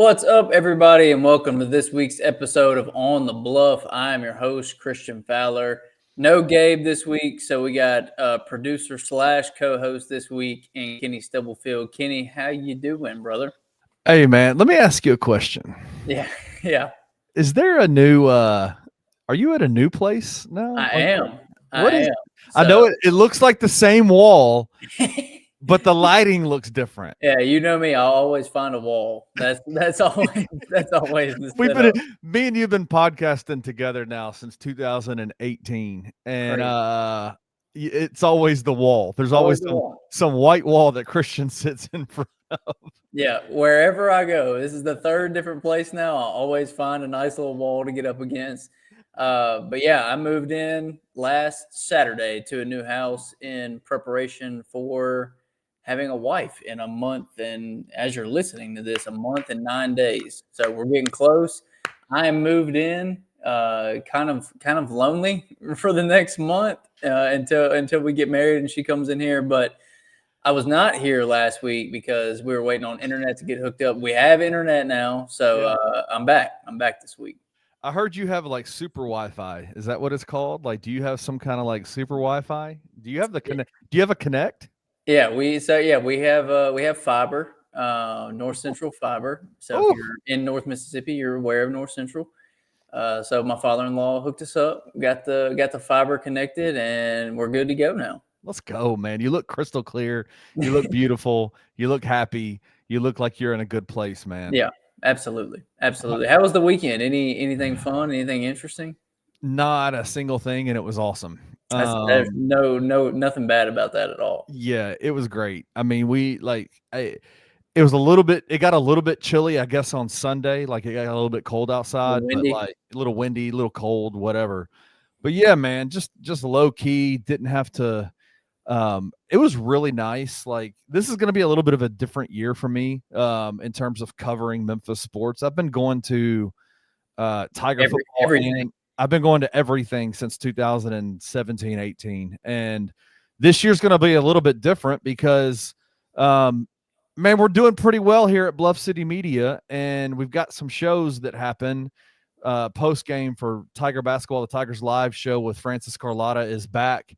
What's up, everybody, and welcome to this week's episode of On the Bluff. I am your host, Christian Fowler. No Gabe this week, so we got producer slash co-host this week, and Kenny Stubblefield. Kenny, how you doing, brother? Hey, man, let me ask you a question. Yeah. Is there a new are you at a new place now? I am. What is am. I know it looks like the same wall, but the lighting looks different. Yeah, you know me. I'll always find a wall. That's always the Me and you've been podcasting together now since 2018, and it's always the wall. There's always some white wall that Christian sits in front of. Yeah, wherever I go, this is the third different place now. I'll always find a nice little wall to get up against. But yeah, I moved in last Saturday to a new house in preparation for having a wife in a month. And as you're listening to this, a month and 9 days. So we're getting close. I am moved in, kind of lonely for the next month until we get married and she comes in here. But I was not here last week because we were waiting on internet to get hooked up. We have internet now, so I'm back. I'm back this week. I heard you have like super Wi-Fi. Is that what it's called? Like, do you have some kind of like super Wi-Fi? Do you have the connect? Do you have a Connect? Yeah, we have fiber, North Central fiber. So if you're in North Mississippi, you're aware of North Central. So my father-in-law hooked us up, got the fiber connected, and we're good to go now. Let's go, man. You look crystal clear. You look beautiful. You look happy. You look like you're in a good place, man. Yeah, absolutely. Absolutely. How was the weekend? Anything fun? Anything interesting? Not a single thing, and it was awesome. There's nothing bad about that at all. Yeah, it was great. I mean, it was it got a little bit chilly, I guess, on Sunday. Like, it got a little bit cold outside, but like a little windy, a little cold, whatever. But yeah, man, just low key, didn't have to. It was really nice. Like, this is going to be a little bit of a different year for me in terms of covering Memphis sports. I've been going to Tiger football. Everything. I've been going to everything since 2017, 18. And this year's going to be a little bit different because, man, we're doing pretty well here at Bluff City Media. And we've got some shows that happen post-game for Tiger basketball. The Tigers Live show with Francis Carlotta is back.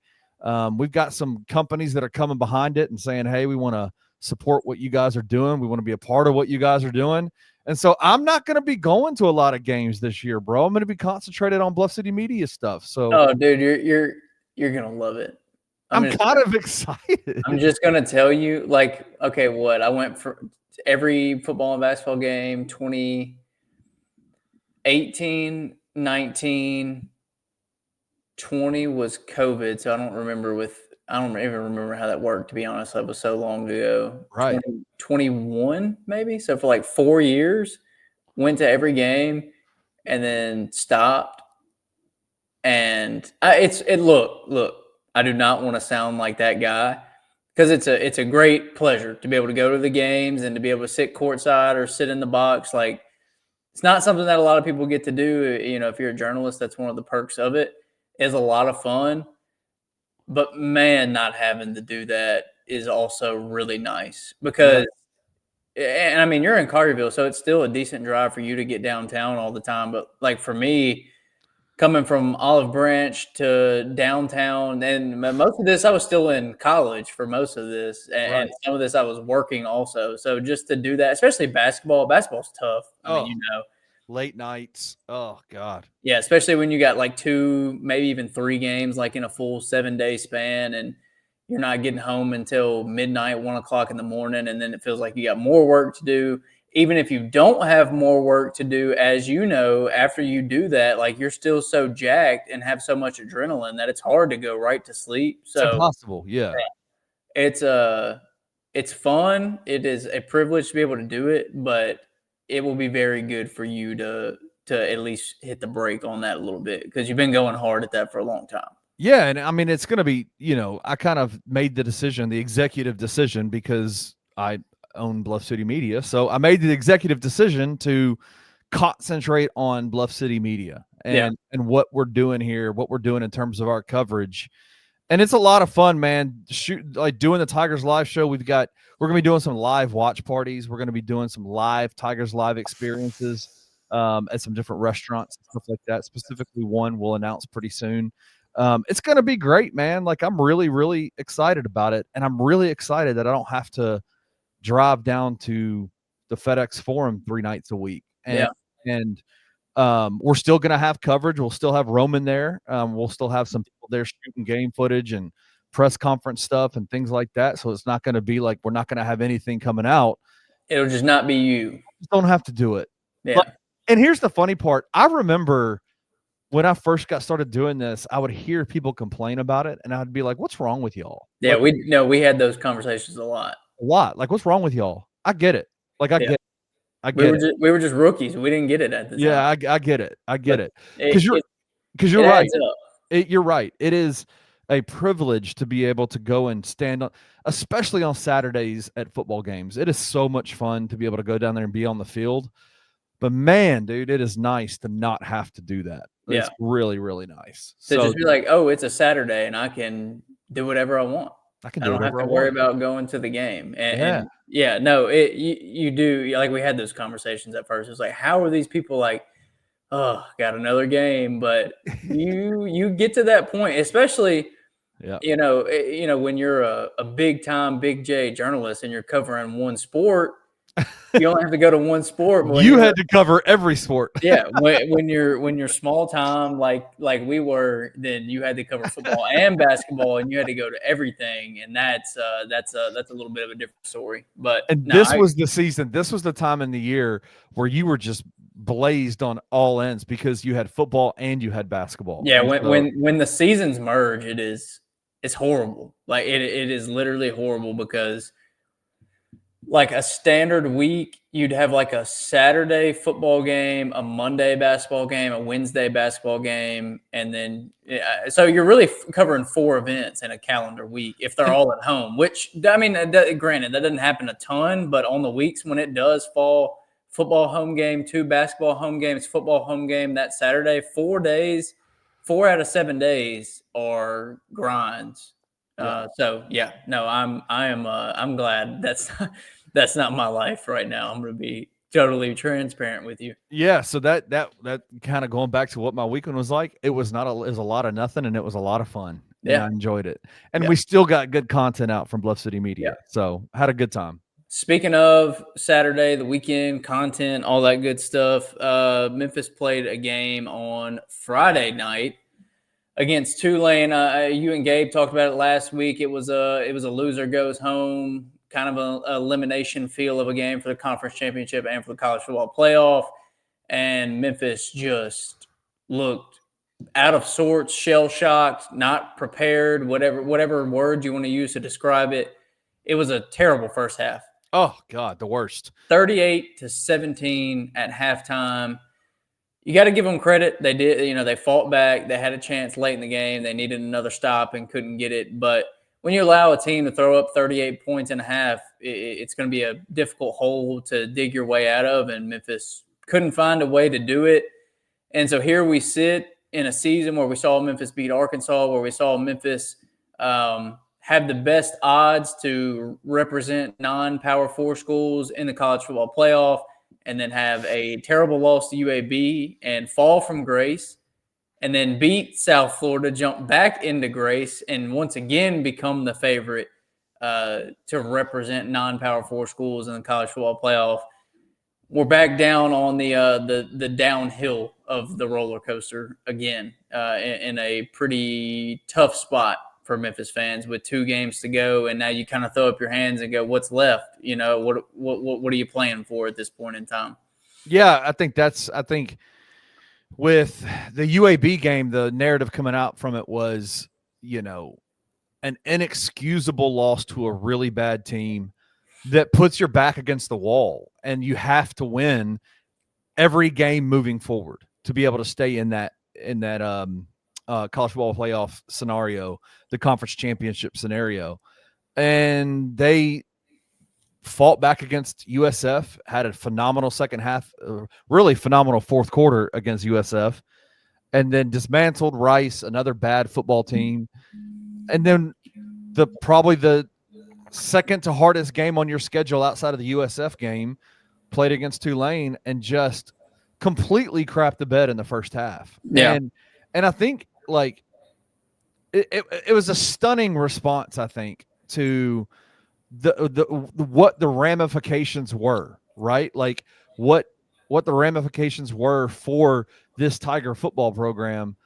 We've got some companies that are coming behind it and saying, hey, we want to support what you guys are doing. We want to be a part of what you guys are doing. And so I'm not going to be going to a lot of games this year, bro. I'm going to be concentrated on Bluff City Media stuff. So, oh, dude, you're going to love it. I'm kind of excited. I'm just going to tell you, like, okay, I went for every football and basketball game, 2018, 19, 20 was COVID, so I don't even remember how that worked, to be honest. That was so long ago. Right. 21 maybe. So for like 4 years, went to every game and then stopped. And look, I do not want to sound like that guy because it's a great pleasure to be able to go to the games and to be able to sit courtside or sit in the box. Like, it's not something that a lot of people get to do. You know, if you're a journalist, that's one of the perks of it. Is a lot of fun, but man, not having to do that is also really nice because, and I mean, you're in Carterville, so it's still a decent drive for you to get downtown all the time. But like for me, coming from Olive Branch to downtown, and most of this, I was still in college for most of this, and some of this I was working also. So just to do that, especially basketball's tough. I mean, you know. Late nights. Oh, God. Yeah, especially when you got like 2, maybe even 3 games like in a full 7-day span and you're not getting home until midnight, 1 o'clock in the morning, and then it feels like you got more work to do. Even if you don't have more work to do, as you know, after you do that, like you're still so jacked and have so much adrenaline that it's hard to go right to sleep. So it's impossible. Yeah. It's fun. It is a privilege to be able to do it, but it will be very good for you to at least hit the brake on that a little bit because you've been going hard at that for a long time. Yeah, and I mean, it's going to be, I kind of made the executive decision, because I own Bluff City Media. So I made the executive decision to concentrate on Bluff City Media and what we're doing here, what we're doing in terms of our coverage. And it's a lot of fun, man. Doing the Tigers live show. We're going to be doing some live watch parties. We're going to be doing some live Tigers live experiences at some different restaurants and stuff like that. Specifically, one we'll announce pretty soon. It's going to be great, man. Like, I'm really, really excited about it. And I'm really excited that I don't have to drive down to the FedEx Forum 3 nights a week. And we're still going to have coverage. We'll still have Roman there. We'll still have some people there shooting game footage and press conference stuff and things like that. So it's not going to be like we're not going to have anything coming out. It'll just not be you. Just don't have to do it. Yeah. And here's the funny part. I remember when I first got started doing this, I would hear people complain about it, and I'd be like, "What's wrong with y'all?" Yeah, we had those conversations a lot. Like, what's wrong with y'all? I get it. Like, I get it. We were just rookies. We didn't get it at the time. Yeah, I get it. I get it. Because you're right. You're right. It is a privilege to be able to go and stand on, especially on Saturdays at football games. It is so much fun to be able to go down there and be on the field. But man, dude, it is nice to not have to do that. It's really, really nice. So just be like, oh, it's a Saturday and I can do whatever I want. I don't have to worry about going to the game. You do. Like, we had those conversations at first. It's like, how are these people like, oh, got another game? But you get to that point, especially, you know, when you're a big time, Big J journalist and you're covering one sport. You only have to go to one sport. But you had to cover every sport. Yeah, when you're small time like we were, then you had to cover football and basketball, and you had to go to everything, and that's a little bit of a different story. But this was the season. This was the time in the year where you were just blazed on all ends because you had football and you had basketball. Yeah, when the seasons merge, it's horrible. Like it is literally horrible because, like, a standard week, you'd have like a Saturday football game, a Monday basketball game, a Wednesday basketball game, and then so you're really covering 4 events in a calendar week if they're all at home. Which, I mean, granted, that doesn't happen a ton, but on the weeks when it does fall, football home game, 2 basketball home games, football home game that Saturday, 4 days, 4 out of 7 days are grinds. I'm glad that's not my life right now. I'm going to be totally transparent with you. Yeah. So that kind of going back to what my weekend was like, it was a lot of nothing, and it was a lot of fun. Yeah. I enjoyed it. And we still got good content out from Bluff City Media. Yeah. So had a good time. Speaking of Saturday, the weekend, content, all that good stuff, Memphis played a game on Friday night against Tulane. You and Gabe talked about it last week. It was a loser goes home, kind of an elimination feel of a game for the conference championship and for the college football playoff. And Memphis just looked out of sorts, shell-shocked, not prepared, whatever word you want to use to describe it. It was a terrible first half. Oh, God, the worst. 38-17 at halftime. You got to give them credit. They did, they fought back. They had a chance late in the game. They needed another stop and couldn't get it. But when you allow a team to throw up 38 points in a half, it's going to be a difficult hole to dig your way out of, and Memphis couldn't find a way to do it. And so here we sit in a season where we saw Memphis beat Arkansas, where we saw Memphis have the best odds to represent non-Power 4 schools in the college football playoff, and then have a terrible loss to UAB and fall from grace, and then beat South Florida, jump back into grace, and once again become the favorite to represent non-Power 4 schools in the college football playoff. We're back down on the downhill of the roller coaster again, in a pretty tough spot for Memphis fans with 2 games to go, and now you kind of throw up your hands and go, "What's left? What are you playing for at this point in time?" Yeah, I think with the UAB game, the narrative coming out from it was, an inexcusable loss to a really bad team that puts your back against the wall, and you have to win every game moving forward to be able to stay in that college football playoff scenario, the conference championship scenario. And they fought back against USF, had a phenomenal second half, really phenomenal fourth quarter against USF, and then dismantled Rice, another bad football team. and then probably the second to hardest game on your schedule outside of the USF game, played against Tulane and just completely crapped the bed in the first half. Yeah. And I think like it was a stunning response, I think, to the what the ramifications were, right? Like what the ramifications were for this Tiger football program,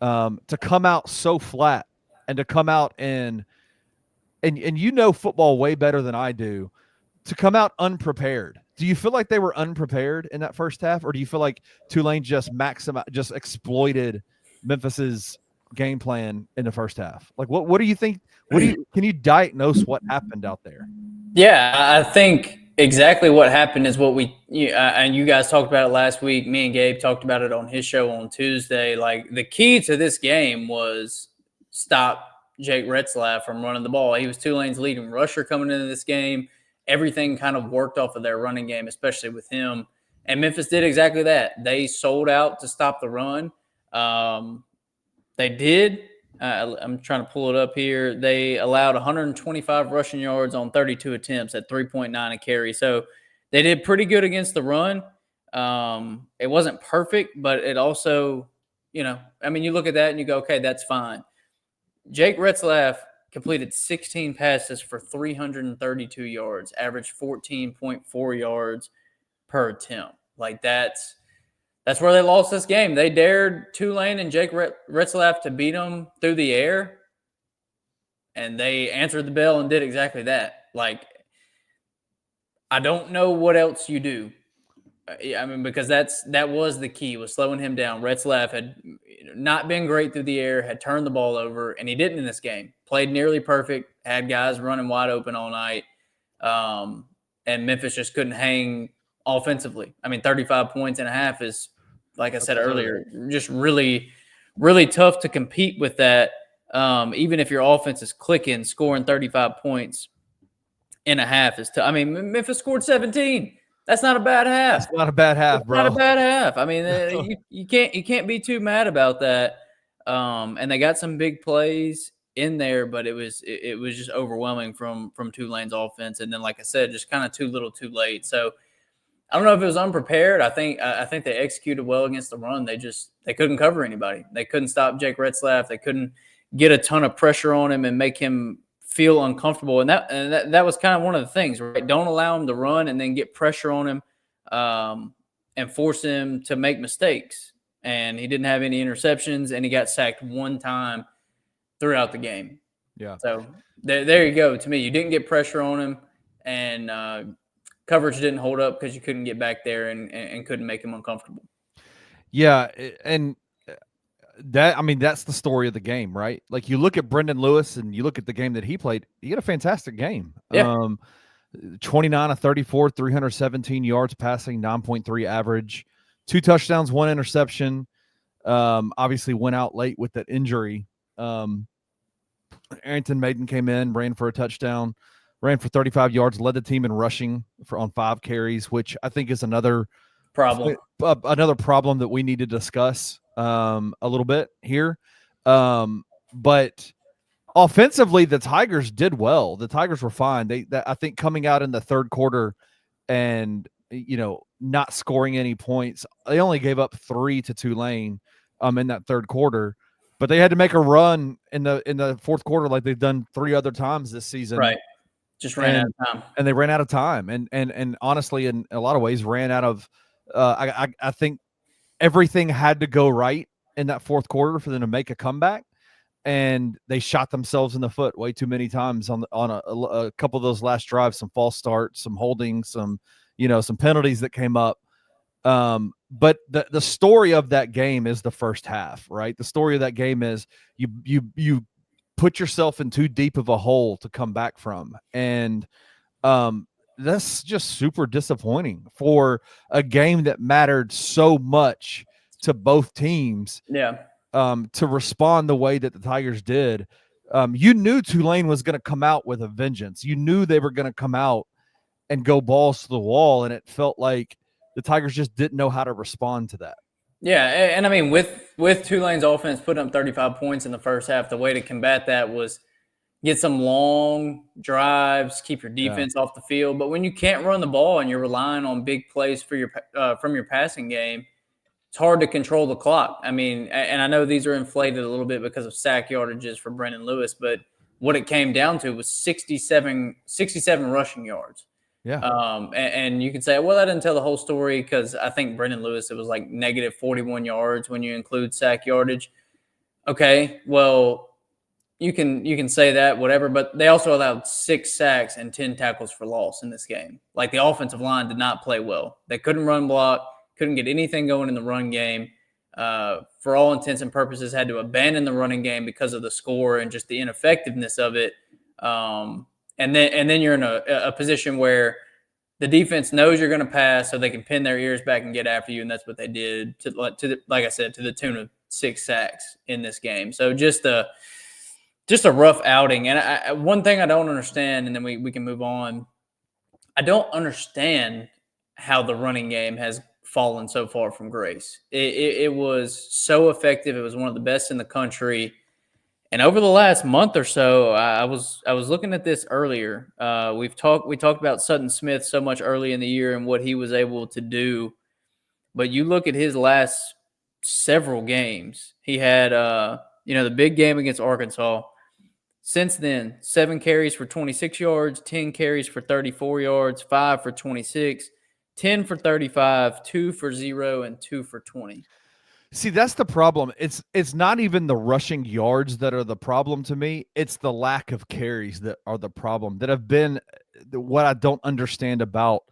to come out so flat and to come out and you know football way better than I do, to come out unprepared. Do you feel like they were unprepared in that first half, or do you feel like Tulane just exploited Memphis's game plan in the first half? Like, what do you think? Can you diagnose what happened out there? Yeah, I think exactly what happened is what and you guys talked about it last week. Me and Gabe talked about it on his show on Tuesday. Like the key to this game was stop Jake Retzlaff from running the ball. He was Tulane's leading rusher coming into this game. Everything kind of worked off of their running game, especially with him. And Memphis did exactly that. They sold out to stop the run. They did. I'm trying to pull it up here. They allowed 125 rushing yards on 32 attempts at 3.9 a carry. So they did pretty good against the run. It wasn't perfect, but it also, you look at that and you go, okay, that's fine. Jake Retzlaff completed 16 passes for 332 yards, averaged 14.4 yards per attempt. Like that's where they lost this game. They dared Tulane and Jake Retzlaff to beat them through the air, and they answered the bell and did exactly that. Like, I don't know what else you do. Because that was the key, was slowing him down. Retzlaff had not been great through the air, had turned the ball over, and he didn't in this game. Played nearly perfect, had guys running wide open all night, and Memphis just couldn't hang offensively. 35 points and a half is, like I said earlier, just really, really tough to compete with that. Even if your offense is clicking, scoring 35 points and a half is tough. Memphis scored 17. That's not a bad half. It's not a bad half, bro. Not a bad half. You can't be too mad about that. And they got some big plays in there, but it was just overwhelming from Tulane's offense. And then, like I said, just kind of too little, too late. So I don't know if it was unprepared. I think they executed well against the run. They couldn't cover anybody. They couldn't stop Jake Retzlaff. They couldn't get a ton of pressure on him and make him feel uncomfortable. And that was kind of one of the things, right? Don't allow him to run and then get pressure on him, and force him to make mistakes. And he didn't have any interceptions, and he got sacked one time throughout the game. Yeah. So there you go. To me, you didn't get pressure on him, and coverage didn't hold up because you couldn't get back there and couldn't make him uncomfortable. Yeah, and that's the story of the game, right? Like you look at Brendan Lewis and you look at the game that he played, he had a fantastic game. Yeah. 29 of 34, 317 yards passing, 9.3 average, 2 touchdowns, 1 interception. Obviously went out late with that injury. Arrington Maiden came in, ran for a touchdown, ran for 35 yards, led the team in rushing on 5 carries, which I think is another problem that we need to discuss a little bit here. But offensively, the Tigers did well. The Tigers were fine. I think coming out in the third quarter and, not scoring any points, they only gave up 3 to Tulane in that third quarter, but they had to make a run in the fourth quarter like they've done 3 other times this season. Right. Just ran out of time. And they ran out of time. And honestly, in a lot of ways, ran out of I think everything had to go right in that fourth quarter for them to make a comeback. And they shot themselves in the foot way too many times on a couple of those last drives, some false starts, some holding, some penalties that came up. But the story of that game is the first half, right? The story of that game is you put yourself in too deep of a hole to come back from. And that's just super disappointing for a game that mattered so much to both teams. Yeah. To respond the way that the Tigers did. You knew Tulane was going to come out with a vengeance. You knew they were going to come out and go balls to the wall, and it felt like the Tigers just didn't know how to respond to that. Yeah, and I mean with Tulane's offense putting up 35 points in the first half, the way to combat that was get some long drives, keep your Yeah. defense off the field. But when you can't run the ball and you're relying on big plays for your from your passing game, it's hard to control the clock. I mean, and I know these are inflated a little bit because of sack yardages for Brendan Lewis, but what it came down to was 67 rushing yards. Yeah. And you can say, well, that didn't tell the whole story because I think Brendan Lewis, it was like negative 41 yards when you include sack yardage. Okay, well, you can say that, whatever, but they also allowed 6 sacks and 10 tackles for loss in this game. Like the offensive line did not play well. They couldn't run block, couldn't get anything going in the run game. For all intents and purposes, had to abandon the running game because of the score and just the ineffectiveness of it. And then you're in a position where the defense knows you're going to pass, so they can pin their ears back and get after you, and that's what they did. Like I said, to the tune of 6 sacks in this game. So just a rough outing. And one thing I don't understand, and then we can move on. I don't understand how the running game has fallen so far from grace. It was so effective. It was one of the best in the country. And over the last month or so, I was looking at this earlier. We talked about Sutton Smith so much early in the year and what he was able to do. But you look at his last several games. He had the big game against Arkansas. Since then, 7 carries for 26 yards, 10 carries for 34 yards, 5 for 26, 10 for 35, 2 for 0, and 2 for 20. See, that's the problem. It's not even the rushing yards that are the problem to me. It's the lack of carries that are the problem, that have been what I don't understand about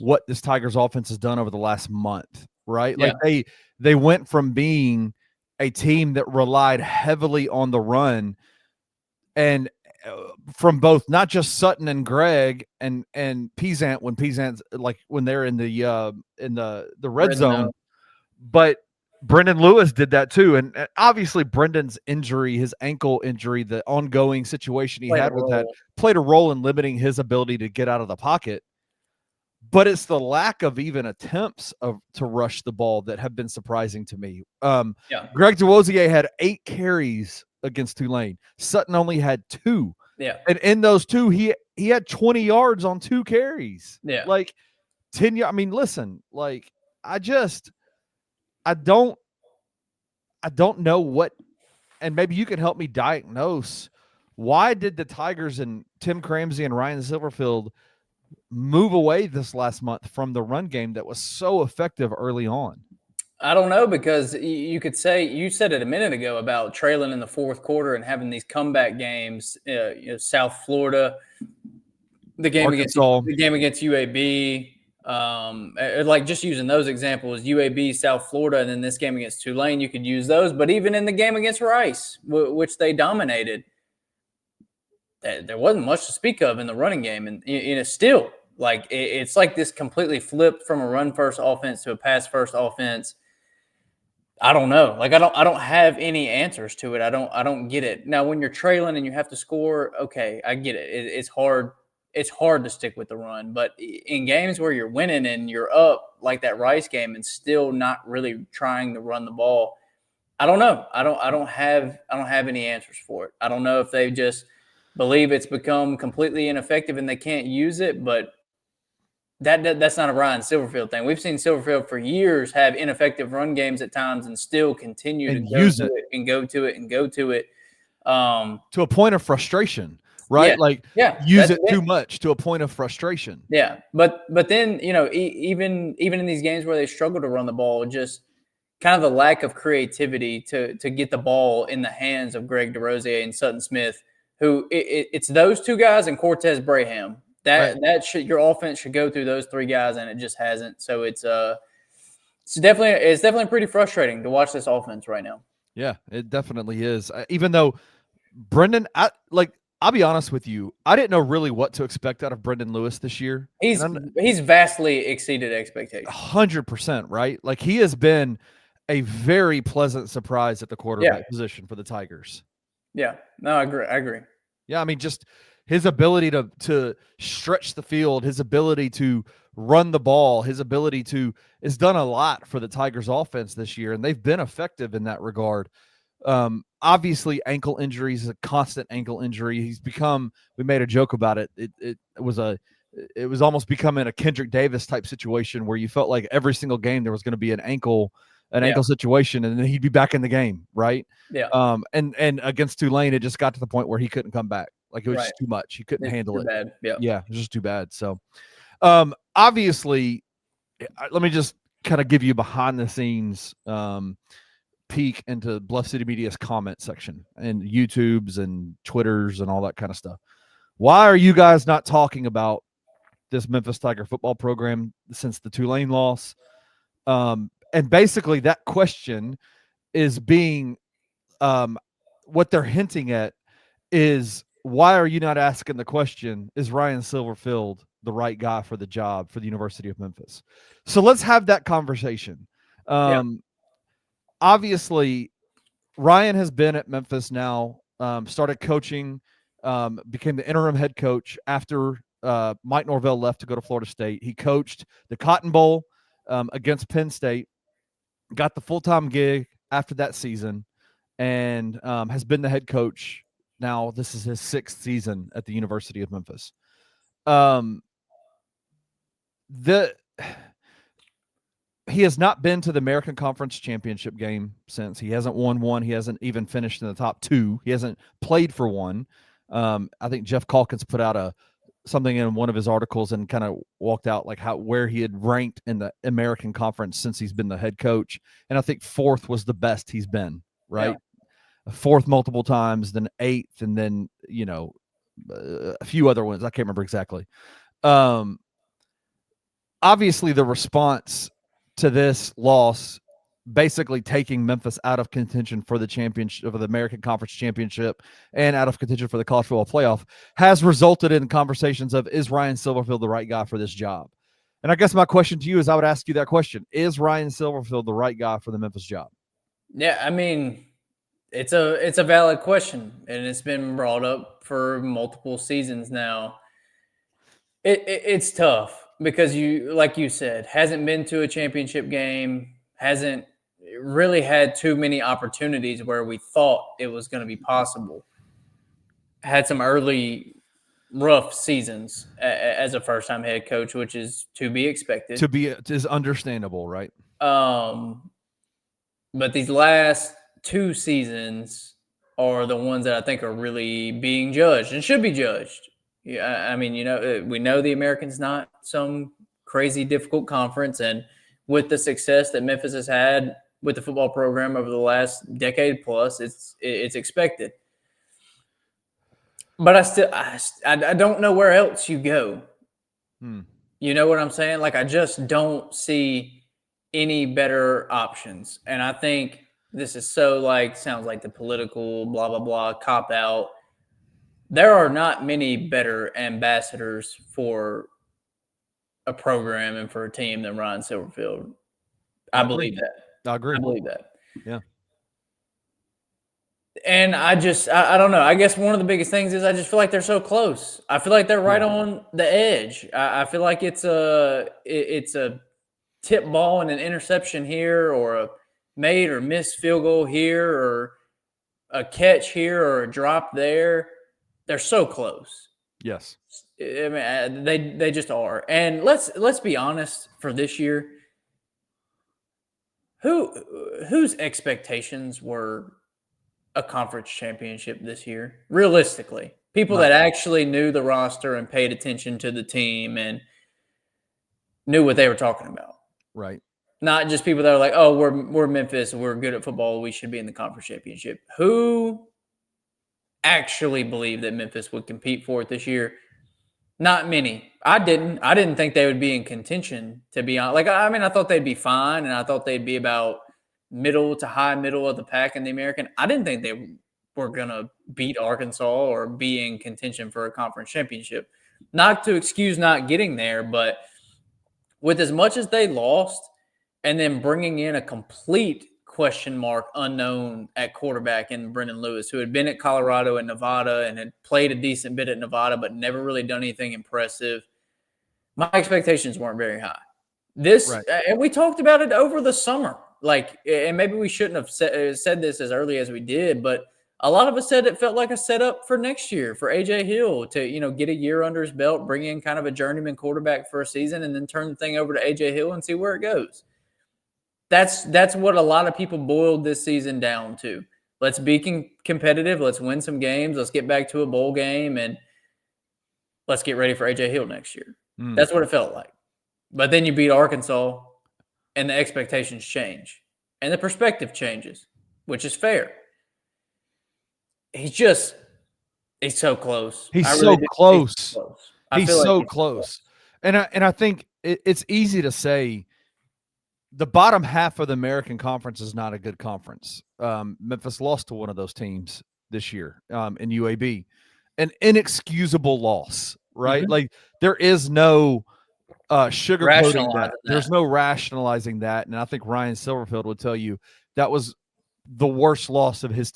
what this Tigers offense has done over the last month, right? Yeah. Like they went from being a team that relied heavily on the run, and from both not just Sutton and Greg and Peasant, when they're in the red zone, but Brendan Lewis did that too. And obviously Brendan's injury, his ankle injury, the ongoing situation he had with that, played a role in limiting his ability to get out of the pocket. But it's the lack of even attempts to rush the ball that have been surprising to me. Greg DeWosier had 8 carries against Tulane. Sutton only had 2. Yeah. And in those 2, he had 20 yards on 2 carries. Yeah. Like 10 yards. I mean, listen, like I don't know what, and maybe you can help me diagnose, why did the Tigers and Tim Cramsey and Ryan Silverfield move away this last month from the run game that was so effective early on? I don't know, because you could say, you said it a minute ago about trailing in the fourth quarter and having these comeback games. South Florida, the game against UAB. Like just using those examples, UAB, South Florida, and then this game against Tulane, you could use those. But even in the game against Rice, which they dominated, there wasn't much to speak of in the running game. And still, like it's like this completely flipped from a run-first offense to a pass-first offense. I don't know. Like I don't have any answers to it. I don't get it. Now, when you're trailing and you have to score, okay, I get it. It's hard. It's hard to stick with the run, but in games where you're winning and you're up, like that Rice game, and still not really trying to run the ball, I don't know. I don't have any answers for it. I don't know if they just believe it's become completely ineffective and they can't use it, but that's not a Ryan Silverfield thing. We've seen Silverfield for years have ineffective run games at times and still continue and to use it and go to it and go to it. To a point of frustration, right? Use it too much to a point of frustration. Yeah. But then, even in these games where they struggle to run the ball, just kind of the lack of creativity to get the ball in the hands of Greg DeRosier and Sutton Smith, who it's those 2 guys and Cortez Braham. Your offense should go through those 3 guys, and it just hasn't. So it's definitely pretty frustrating to watch this offense right now. Yeah, it definitely is. Even though Brendan, I'll be honest with you, I didn't know really what to expect out of Brendan Lewis this year. He's vastly exceeded expectations. 100%, right? Like he has been a very pleasant surprise at the quarterback position for the Tigers. Yeah, no, I agree. Yeah, I mean, just his ability to stretch the field, his ability to run the ball, his ability to has done a lot for the Tigers offense this year, and they've been effective in that regard. Obviously ankle injuries is a constant ankle injury. He's become, we made a joke about it. It was almost becoming a Kendrick Davis type situation where you felt like every single game there was going to be an ankle situation, and then he'd be back in the game. Right. Yeah. And against Tulane, it just got to the point where he couldn't come back. Like it was just too much. He couldn't handle it. Bad. Yeah. Yeah. It was just too bad. So, obviously, let me just kind of give you behind the scenes, peek into Bluff City Media's comment section and YouTube's and Twitter's and all that kind of stuff. Why are you guys not talking about this Memphis Tiger football program since the Tulane loss? And basically that question is being, what they're hinting at is, why are you not asking the question, is Ryan Silverfield the right guy for the job for the University of Memphis? So let's have that conversation. Obviously, Ryan has been at Memphis now, started coaching, became the interim head coach after Mike Norvell left to go to Florida State. He coached the Cotton Bowl against Penn State, got the full-time gig after that season, and has been the head coach. Now, this is his 6th season at the University of Memphis. He has not been to the American Conference Championship game since. He hasn't won one. He hasn't even finished in the top 2. He hasn't played for one. I think Jeff Calkins put out something in one of his articles and kind of walked out like where he had ranked in the American Conference since he's been the head coach. And I think 4th was the best he's been, right? Yeah. 4th multiple times, then 8th, and then, a few other ones. I can't remember exactly. Obviously the response to this loss, basically taking Memphis out of contention for the championship, of the American Conference Championship, and out of contention for the college football playoff, has resulted in conversations of, is Ryan Silverfield the right guy for this job? And I guess my question to you is, I would ask you that question: is Ryan Silverfield the right guy for the Memphis job? Yeah, I mean, it's a valid question, and it's been brought up for multiple seasons now. It's tough because like you said, hasn't been to a championship game, hasn't really had too many opportunities where we thought it was going to be possible. Had some early rough seasons as a first-time head coach, which is to be expected. Is understandable, right? But these last 2 seasons are the ones that I think are really being judged and should be judged. Yeah, I mean, we know the American's not some crazy difficult conference, and with the success that Memphis has had with the football program over the last decade plus, it's expected. But I don't know where else you go. You know what I'm saying? Like, I just don't see any better options. And I think this is sounds like the political blah, blah, blah cop out. There are not many better ambassadors for a program and for a team than Ryan Silverfield. I believe that. I agree. I believe that. Yeah. And I don't know. I guess one of the biggest things is I just feel like they're so close. I feel like they're right on the edge. I feel like it's a tip ball and an interception here, or a made or missed field goal here, or a catch here, or a drop there. They're so close. Yes. I mean, they just are. And let's be honest, for this year, whose expectations were a conference championship this year? Realistically, people that actually knew the roster and paid attention to the team and knew what they were talking about. Right. Not just people that are like, oh, we're Memphis, we're good at football, we should be in the conference championship. Who actually believed that Memphis would compete for it this year? Not many. I didn't think they would be in contention, to be honest. Like, I mean, I thought they'd be fine, and I thought they'd be about middle to high middle of the pack in the American. I didn't think they were going to beat Arkansas or be in contention for a conference championship. Not to excuse not getting there, but with as much as they lost, and then bringing in a complete question mark unknown at quarterback in Brendan Lewis, who had been at Colorado and Nevada and had played a decent bit at Nevada, but never really done anything impressive. My expectations weren't very high. This, Right. and we talked about it over the summer. Like, and maybe we shouldn't have said this as early as we did, but a lot of us said it felt like a setup for next year for AJ Hill to, get a year under his belt, bring in kind of a journeyman quarterback for a season, and then turn the thing over to AJ Hill and see where it goes. That's what a lot of people boiled this season down to. Let's be competitive. Let's win some games. Let's get back to a bowl game, and let's get ready for AJ Hill next year. That's what it felt like. But then you beat Arkansas, and the expectations change, and the perspective changes, which is fair. He's so close. He's so close. He's so like close. And I think it's easy to say the bottom half of the American Conference is not a good conference. Memphis lost to one of those teams this year in UAB. An inexcusable loss, right? Mhm. Like there is no sugarcoating that. Rationalizing There's no rationalizing that. And I think Ryan Silverfield would tell you that was the worst loss of his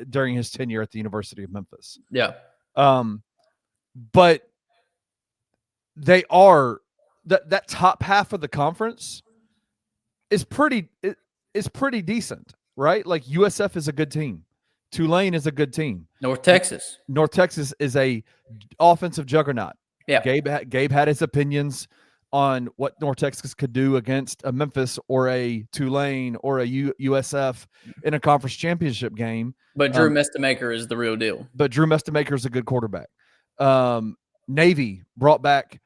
during his tenure at the University of Memphis. Yeah. But they are that top half of the conference is pretty decent, right? Like USF is a good team. Tulane is a good team. North Texas is a offensive juggernaut. Yeah. Gabe had his opinions on what North Texas could do against a Memphis or a Tulane or a USF in a conference championship game. But Drew Mestamaker is the real deal. But Drew Mestamaker is a good quarterback. Navy brought back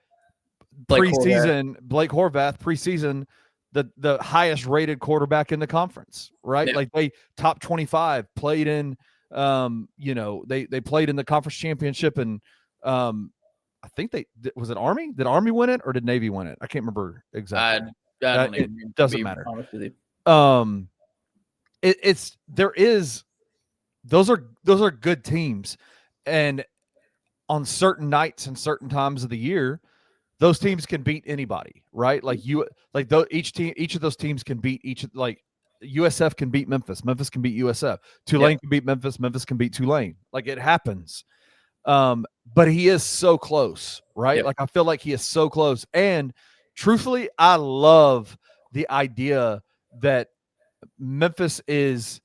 Blake Horvath preseason, the highest rated quarterback in the conference, right? Yeah. Like they top 25 played in, they played in the conference championship and I think was it Army? Did Army win it or did Navy win it? I can't remember exactly. I don't it doesn't matter. Those are good teams, and on certain nights and certain times of the year, those teams can beat anybody, right? Like each of those teams can beat like USF can beat Memphis, Memphis can beat USF, Tulane can beat Memphis, Memphis can beat Tulane. Like it happens. But he is so close, right? Yep. Like I feel like he is so close. And truthfully, I love the idea that Memphis is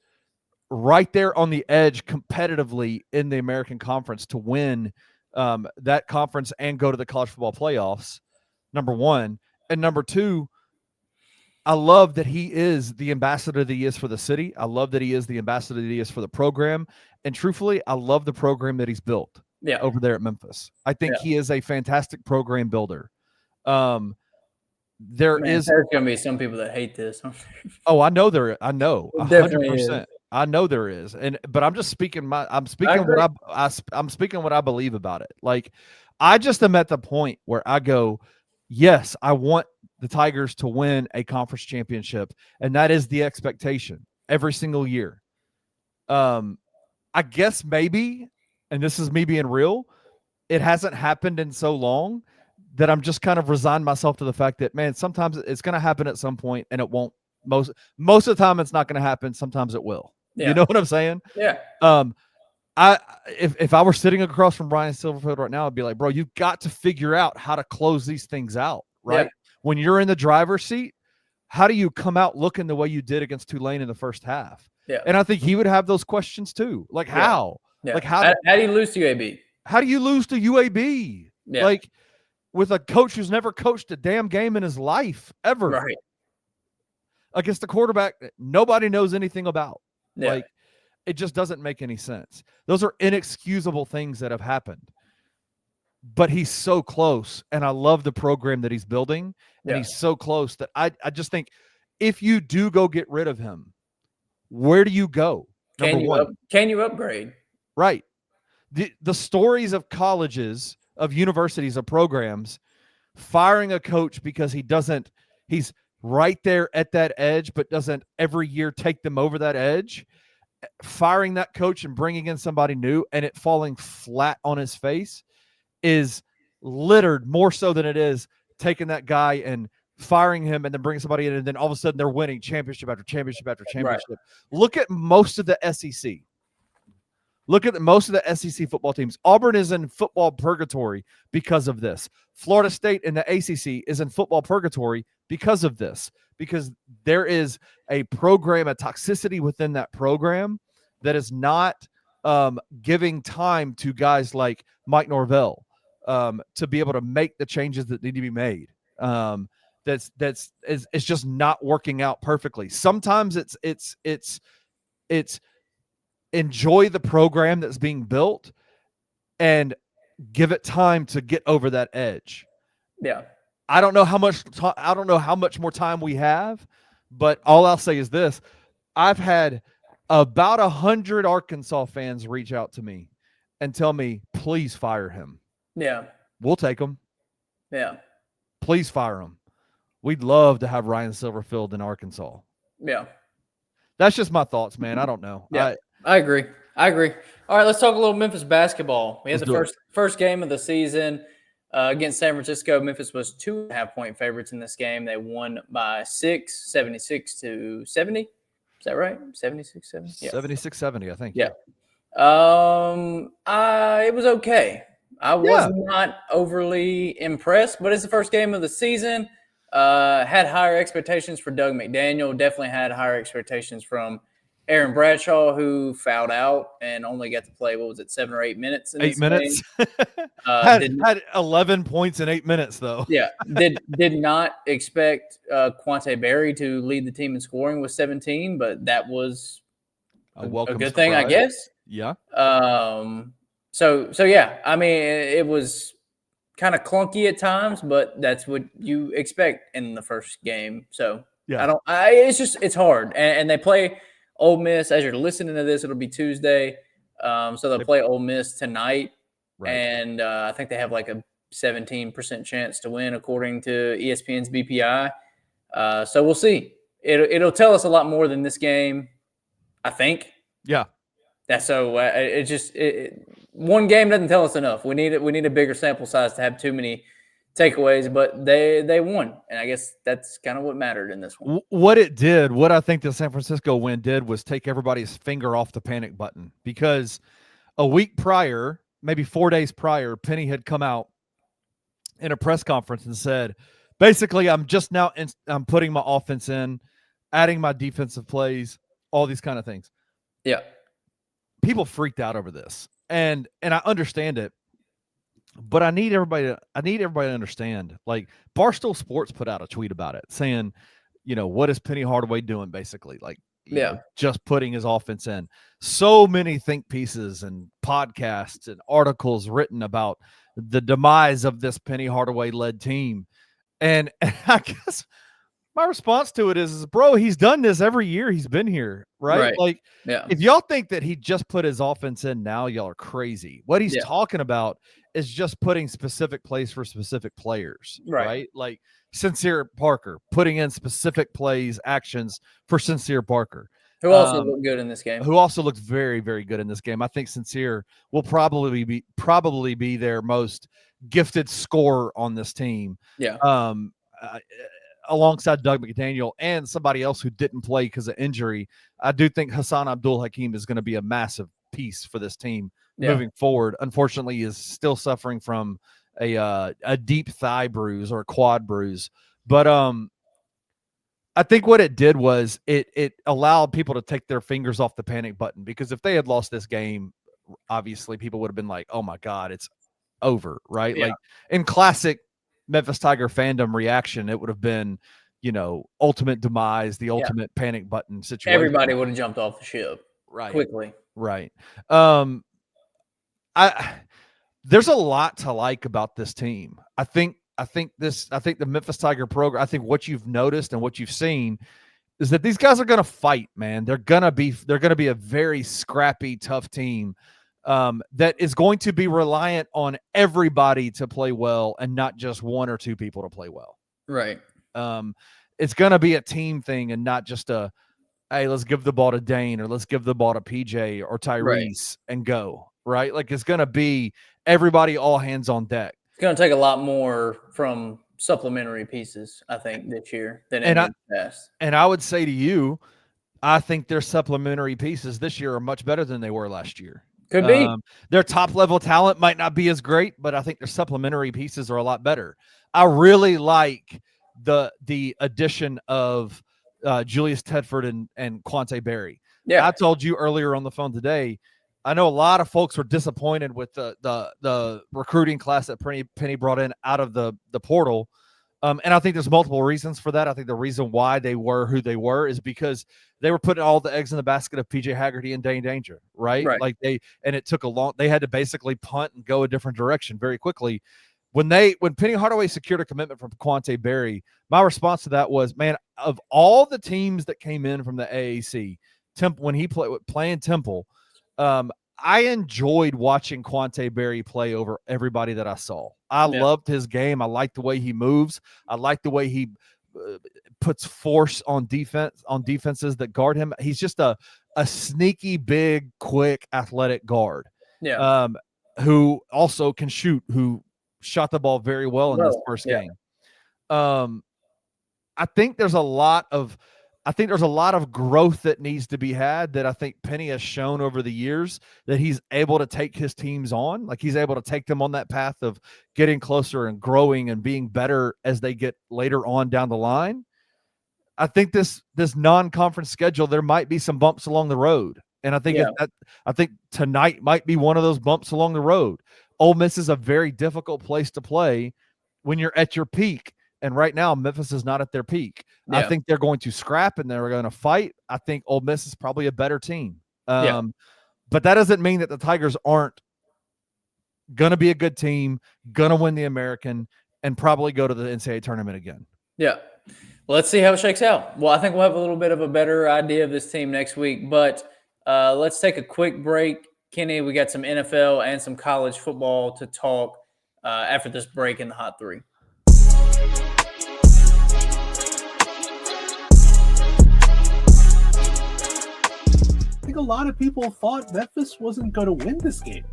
right there on the edge competitively in the American Conference to win that conference and go to the college football playoffs, number one. And number two, I love that he is the ambassador that he is for the city. I love that he is the ambassador that he is for the program. And truthfully, I love the program that he's built over there at Memphis. I think he is a fantastic program builder. There's going to be some people that hate this. Oh, I know 100%. I know there is. But I'm just speaking I'm speaking what I believe about it. Like I just am at the point where I go, yes, I want the Tigers to win a conference championship, and that is the expectation every single year. I guess maybe, and this is me being real, it hasn't happened in so long that I'm just kind of resigned myself to the fact that, man, sometimes it's going to happen at some point and it won't. Most of the time it's not going to happen. Sometimes it will. Yeah. You know what I'm saying? Yeah. If I were sitting across from Ryan Silverfield right now, I'd be like, bro, you've got to figure out how to close these things out, right? Yeah. When you're in the driver's seat, how do you come out looking the way you did against Tulane in the first half? Yeah. And I think he would have those questions too. Like how? Yeah. Like how do you lose to UAB? How do you lose to UAB? Yeah. Like with a coach who's never coached a damn game in his life ever. Right. Against the quarterback nobody knows anything about. Yeah. Like it just doesn't make any sense. Those are inexcusable things that have happened. But he's so close, and I love the program that he's building, and he's so close that I just think if you do go get rid of him, where do you go? Can you upgrade? Right. The stories of colleges, of universities, of programs firing a coach because he's right there at that edge, but doesn't every year take them over that edge, firing that coach and bringing in somebody new and it falling flat on his face is littered more so than it is taking that guy and firing him and then bringing somebody in and then all of a sudden they're winning championship after championship after championship. Right. Look at most of the SEC. Look at most of the SEC football teams. Auburn is in football purgatory because of this. Florida State in the ACC is in football purgatory because of this, because there is a program, a toxicity within that program that is not giving time to guys like Mike Norvell to be able to make the changes that need to be made. It's just not working out perfectly. Sometimes it's enjoy the program that's being built and give it time to get over that edge. Yeah. I don't know how much more time we have, but all I'll say is this. I've had about 100 Arkansas fans reach out to me and tell me, please fire him. Yeah. We'll take him. Yeah. Please fire him. We'd love to have Ryan Silverfield in Arkansas. Yeah. That's just my thoughts, man. I don't know. Yeah, I agree. All right, let's talk a little Memphis basketball. We had the first game of the season against San Francisco. Memphis was 2.5-point favorites in this game. They won by 6, 76-70. Is that right? 76-70? Yeah. 76-70, I think. Yeah. It was okay. I was not overly impressed, but it's the first game of the season. Had higher expectations for Doug McDaniel. Definitely had higher expectations from Aaron Bradshaw, who fouled out and only got to play, 7 or 8 minutes in this 8 minutes. Game. Had 11 points in 8 minutes, though. Yeah. Did not expect Quante Berry to lead the team in scoring with 17, but that was a good thing, I guess. Yeah. So yeah, I mean, it was kind of clunky at times, but that's what you expect in the first game. So yeah, it's hard. And they play Ole Miss. As you're listening to this, it'll be Tuesday. So they'll play Ole Miss tonight. Right. And I think they have like a 17% chance to win according to ESPN's BPI. So we'll see. It'll tell us a lot more than this game, I think. Yeah. That's so one game doesn't tell us enough. We need a bigger sample size to have too many takeaways, but they won, and I guess that's kind of what mattered in this one. What I think the San Francisco win did was take everybody's finger off the panic button, because a week prior, maybe 4 days prior, Penny had come out in a press conference and said, basically, I'm putting my offense in, adding my defensive plays, all these kind of things. Yeah. People freaked out over this, and I understand it, but I need everybody to understand. Like, Barstool Sports put out a tweet about it saying, what is Penny Hardaway doing? Basically, like, just putting his offense in. So many think pieces and podcasts and articles written about the demise of this Penny Hardaway led team, and I guess my response to it is, bro, he's done this every year he's been here, right? Like, if y'all think that he just put his offense in now, y'all are crazy. What he's talking about is just putting specific plays for specific players, right? Like Sincere Parker, putting in specific plays, actions for Sincere Parker. Who also looked good in this game. Who also looked very, very good in this game. I think Sincere will probably be their most gifted scorer on this team. Yeah. Alongside Doug McDaniel and somebody else who didn't play because of injury. I do think Hassan Abdul Hakim is going to be a massive piece for this team moving forward. Unfortunately, he is still suffering from a deep thigh bruise or a quad bruise. But I think what it did was it allowed people to take their fingers off the panic button, because if they had lost this game, obviously people would have been like, oh my God, it's over, right? Like, in classic Memphis Tiger fandom reaction, it would have been, ultimate demise, the ultimate panic button situation. Everybody would have jumped off the ship quickly. Right. There's a lot to like about this team. I think the Memphis Tiger program, I think what you've noticed and what you've seen is that these guys are going to fight, man. They're going to be a very scrappy, tough team. That is going to be reliant on everybody to play well and not just one or two people to play well. Right. It's going to be a team thing and not just hey, let's give the ball to Dane or let's give the ball to PJ or Tyrese and go, right? Like, it's going to be everybody, all hands on deck. It's going to take a lot more from supplementary pieces, I think, this year than in the past. And I would say to you, I think their supplementary pieces this year are much better than they were last year. Could be. Their top level talent might not be as great, but I think their supplementary pieces are a lot better. I really like the addition of Julius Tedford and Quante Berry. Yeah. I told you earlier on the phone today, I know a lot of folks were disappointed with the recruiting class that Penny brought in out of the portal. And I think there's multiple reasons for that. I think the reason why they were who they were is because they were putting all the eggs in the basket of PJ Haggerty and Dane Danger, right? Like it took they had to basically punt and go a different direction very quickly. When Penny Hardaway secured a commitment from Quante Berry, my response to that was, man, of all the teams that came in from the AAC, when he playing Temple, I enjoyed watching Quante Berry play over everybody that I saw. I loved his game. I like the way he moves. I like the way he puts force on defenses that guard him. He's just a sneaky, big, quick, athletic guard. Yeah. Who also can shoot, who shot the ball very well in this first game. I think there's a lot of growth that needs to be had that I think Penny has shown over the years that he's able to take his teams on. Like he's able to take them on that path of getting closer and growing and being better as they get later on down the line. I think this non-conference schedule, there might be some bumps along the road. And I think I think tonight might be one of those bumps along the road. Ole Miss is a very difficult place to play when you're at your peak. And right now, Memphis is not at their peak. Yeah. I think they're going to scrap and they're going to fight. I think Ole Miss is probably a better team. But that doesn't mean that the Tigers aren't going to be a good team, going to win the American, and probably go to the NCAA tournament again. Yeah. Well, let's see how it shakes out. Well, I think we'll have a little bit of a better idea of this team next week. But let's take a quick break. Kenny, we got some NFL and some college football to talk after this break in the Hot 3. I think a lot of people thought Memphis wasn't going to win this game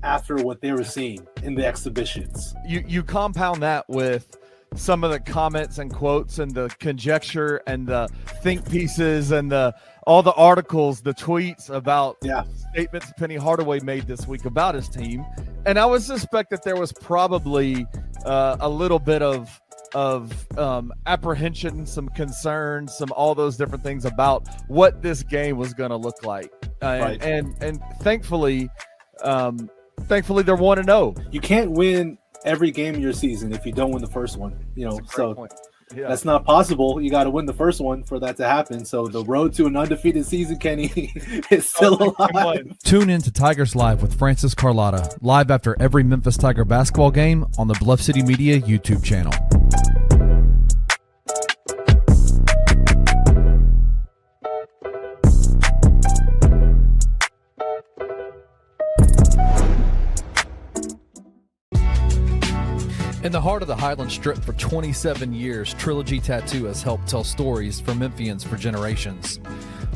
after what they were seeing in the exhibitions. You compound that with some of the comments and quotes and the conjecture and the think pieces and all the articles, the tweets about statements Penny Hardaway made this week about his team. And I would suspect that there was probably a little bit of apprehension, some concerns, some all those different things about what this game was going to look like. And thankfully they're 1-0. You can't win every game of your season if you don't win the first one, so that's not possible. You got to win the first one for that to happen. So the road to an undefeated season, Kenny, is still alive. Tune in to Tigers Live with Francis Carlotta, live after every Memphis Tiger basketball game on the Bluff City Media YouTube channel. In the heart of the Highland Strip for 27 years, Trilogy Tattoo has helped tell stories for Memphians for generations.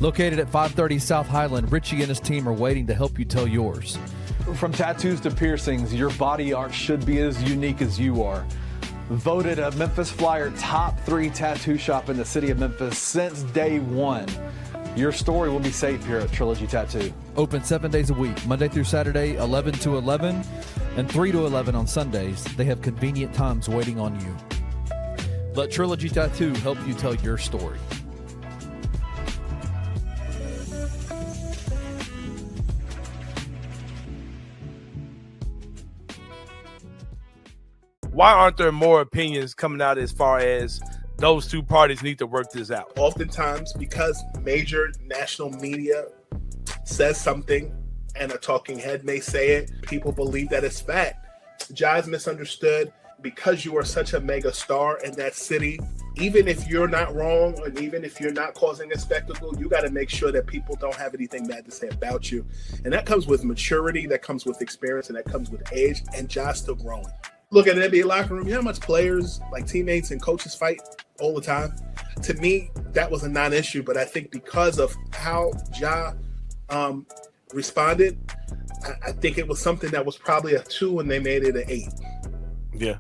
Located at 530 South Highland, Richie and his team are waiting to help you tell yours. From tattoos to piercings, your body art should be as unique as you are. Voted a Memphis Flyer top 3 tattoo shop in the city of Memphis since day one. Your story will be safe here at Trilogy Tattoo. Open 7 days a week, Monday through Saturday, 11 to 11, and 3 to 11 on Sundays. They have convenient times waiting on you. Let Trilogy Tattoo help you tell your story. Why aren't there more opinions coming out as far as those two parties need to work this out? Oftentimes, because major national media says something and a talking head may say it, people believe that it's fact. Ja is misunderstood because you are such a mega star in that city. Even if you're not wrong, and even if you're not causing a spectacle, you got to make sure that people don't have anything bad to say about you. And that comes with maturity, that comes with experience, and that comes with age. And Ja's still growing. Look at an NBA locker room. You know how much players, like teammates and coaches, fight all the time? To me, that was a non-issue. But I think because of how Ja responded, I think it was something that was probably a 2 and they made it an 8. Yeah.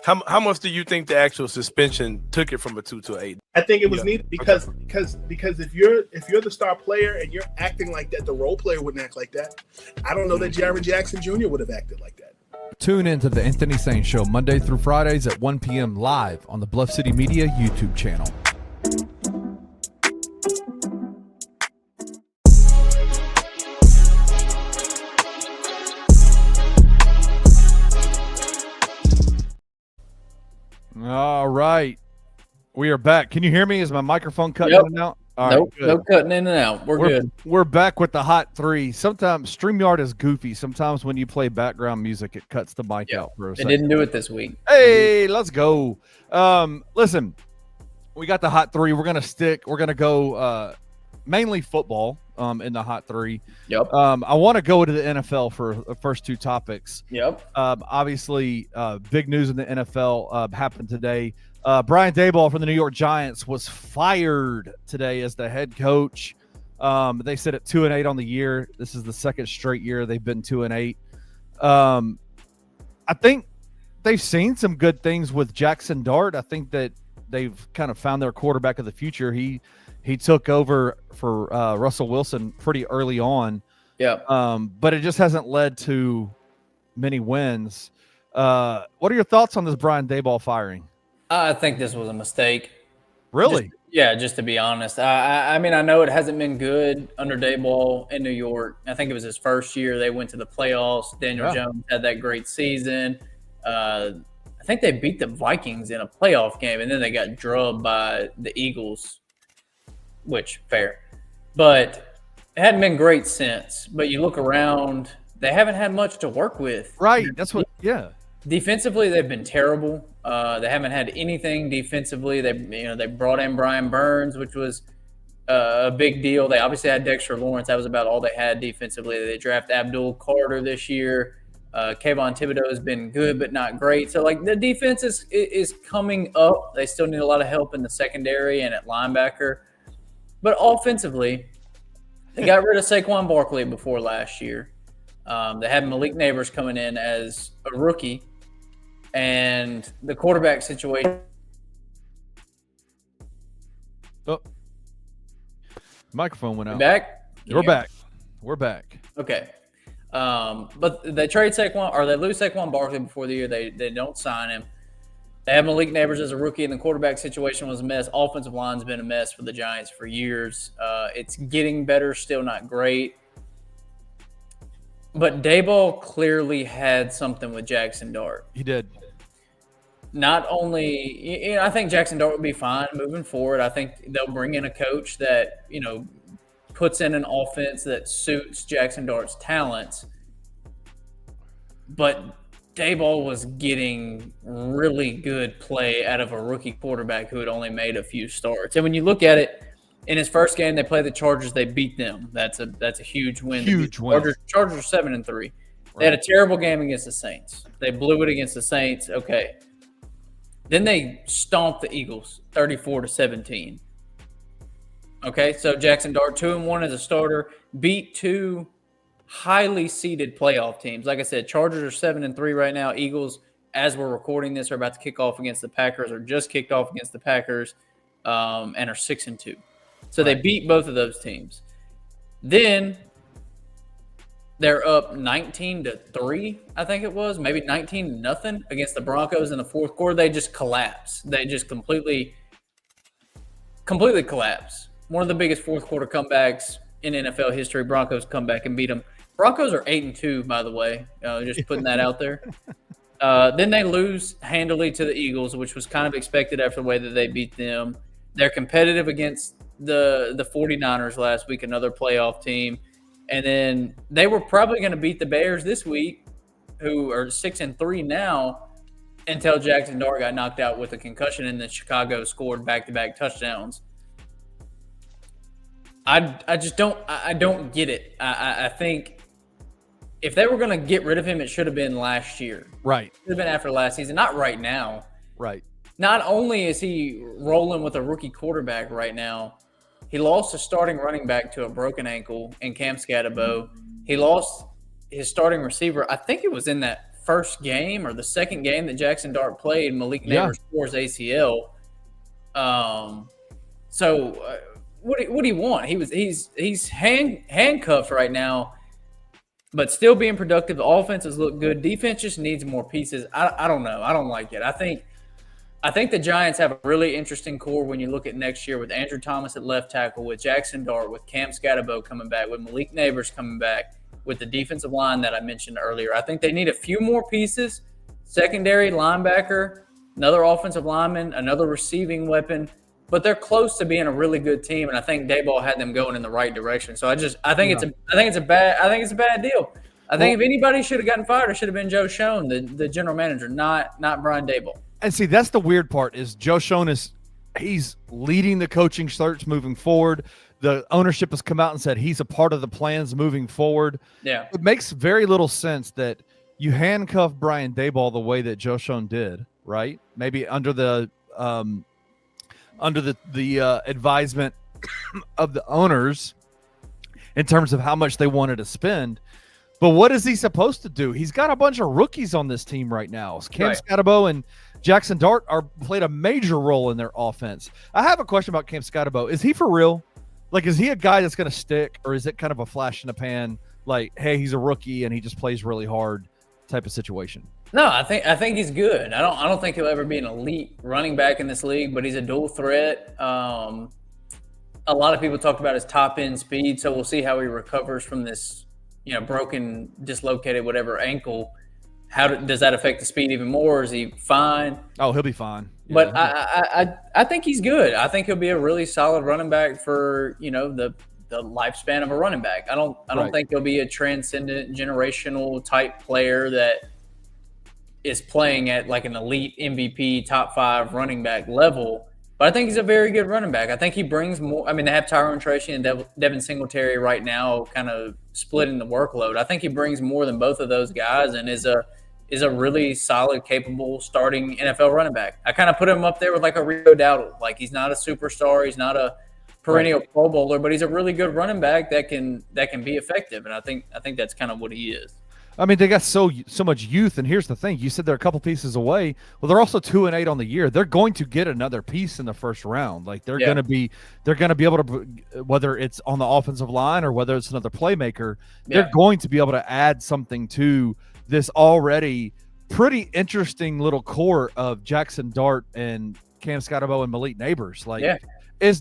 How much do you think the actual suspension took it from a 2 to an 8? I think it was needed because if you're the star player and you're acting like that, the role player wouldn't act like that. I don't know that Jaron Jackson Jr. would have acted like that. Tune in to the Anthony Sain Show Monday through Fridays at 1 p.m. live on the Bluff City Media YouTube channel. All right. We are back. Can you hear me? Is my microphone cutting in and out? All Nope, right, good. no cutting in and out. We're good. We're back with the hot three. Sometimes StreamYard is goofy. Sometimes when you play background music, it cuts the mic out for a They second. didn't do it this week. Hey, let's go. Listen, we got the hot three. We're gonna go mainly football in the hot three. Yep. I want to go to the NFL for the first two topics. Yep. Obviously, big news in the NFL happened today. Brian Daboll from the New York Giants was fired today as the head coach. They said at 2-8 on the year. This is the second straight year they've been 2-8. I think they've seen some good things with Jackson Dart. I think that they've kind of found their quarterback of the future. He took over for Russell Wilson pretty early on. Yeah. But it just hasn't led to many wins. What are your thoughts on this Brian Daboll firing? I think this was a mistake. Really? Just to be honest. I mean, I know it hasn't been good under Daboll in New York. I think it was his first year. They went to the playoffs. Daniel Jones had that great season. I think they beat the Vikings in a playoff game, and then they got drubbed by the Eagles, which, fair. But it hadn't been great since. But you look around, they haven't had much to work with. Right. That's what, yeah. Defensively, they've been terrible. They haven't had anything defensively. They brought in Brian Burns, which was a big deal. They obviously had Dexter Lawrence. That was about all they had defensively. They drafted Abdul Carter this year. Kayvon Thibodeau has been good, but not great. So, the defense is coming up. They still need a lot of help in the secondary and at linebacker. But offensively, they got rid of Saquon Barkley before last year. They had Malik Neighbors coming in as a rookie. And the quarterback situation. Oh, microphone went out. Back? We're back. We're back. Okay. But they trade Saquon, or they lose Saquon Barkley before the year. They don't sign him. They have Malik Neighbors as a rookie, and the quarterback situation was a mess. Offensive line's been a mess for the Giants for years. It's getting better, still not great. But Daboll clearly had something with Jackson Dart. He did. Not only, I think Jackson Dart would be fine moving forward. I think they'll bring in a coach that, puts in an offense that suits Jackson Dart's talents. But Daboll was getting really good play out of a rookie quarterback who had only made a few starts. And when you look at it, in his first game, they played the Chargers. They beat them. That's a huge win. Huge win. Chargers 7-3. They had a terrible game against the Saints. They blew it against the Saints. Okay. Then they stomped the Eagles 34-17. Okay, so Jackson Dart 2-1 as a starter, beat two highly seeded playoff teams. Like I said, Chargers are 7-3 right now. Eagles, as we're recording this, are about to kick off against the Packers, or just kicked off against the Packers, and are 6-2. So they beat both of those teams. Then they're up 19-3, I think it was, maybe 19-0 against the Broncos in the fourth quarter. They just collapsed. They just completely collapsed. One of the biggest fourth quarter comebacks in NFL history. Broncos come back and beat them. Broncos are 8-2, by the way. Just putting that out there. Then they lose handily to the Eagles, which was kind of expected after the way that they beat them. They're competitive against the 49ers last week, another playoff team. And then they were probably going to beat the Bears this week, who are 6-3 now, until Jackson Dart got knocked out with a concussion, and then Chicago scored back-to-back touchdowns. I just don't get it. I think if they were going to get rid of him, it should have been last year. Right. It should have been after last season, not right now. Right. Not only is he rolling with a rookie quarterback right now, he lost a starting running back to a broken ankle in Cam Scatterbo. He lost his starting receiver. I think it was in that first game or the second game that Jackson Dart played, Malik Neighbors scores ACL. So what do you want? He's handcuffed right now, but still being productive. The offenses look good. Defense just needs more pieces. I don't know. I don't like it. I think the Giants have a really interesting core when you look at next year with Andrew Thomas at left tackle, with Jackson Dart, with Cam Scatterbo coming back, with Malik Neighbors coming back, with the defensive line that I mentioned earlier. I think they need a few more pieces, secondary, linebacker, another offensive lineman, another receiving weapon, but they're close to being a really good team, and I think Daboll had them going in the right direction. So I think it's a bad deal. I think if anybody should have gotten fired, it should have been Joe Schoen, the general manager, not Brian Daboll. And see, that's the weird part is Joe Schoen he's leading the coaching search moving forward. The ownership has come out and said he's a part of the plans moving forward. Yeah. It makes very little sense that you handcuff Brian Daboll the way that Joe Schoen did, right? Maybe under the advisement of the owners in terms of how much they wanted to spend. But what is he supposed to do? He's got a bunch of rookies on this team right now. Cam Scatterbo and Jackson Dart played a major role in their offense. I have a question about Cam Scatterbo. Is he for real? Like, is he a guy that's going to stick, or is it kind of a flash in the pan? Like, hey, he's a rookie and he just plays really hard type of situation. No, I think he's good. I don't think he'll ever be an elite running back in this league, but he's a dual threat. A lot of people talk about his top end speed, so we'll see how he recovers from this, broken, dislocated, whatever ankle. How does that affect the speed even more? Is he fine? Oh, he'll be fine. Yeah, but I think he's good. I think he'll be a really solid running back for the lifespan of a running back. I don't think he'll be a transcendent generational type player that is playing at like an elite MVP top 5 running back level. But I think he's a very good running back. I think he brings more. I mean, they have Tyrone Tracy and Devin Singletary right now kind of splitting the workload. I think he brings more than both of those guys and is a really solid, capable starting NFL running back. I kind of put him up there with like a Rio Dowdle. Like, he's not a superstar. He's not a perennial Pro Bowler, but he's a really good running back that can be effective. And I think that's kind of what he is. I mean, they got so much youth, and here's the thing: you said they're a couple pieces away. Well, they're also 2-8 on the year. They're going to get another piece in the first round. Like, they're going to be able to, whether it's on the offensive line or whether it's another playmaker, they're going to be able to add something to this already pretty interesting little core of Jackson Dart and Cam Scatterbo and Malik Neighbors. Like, it's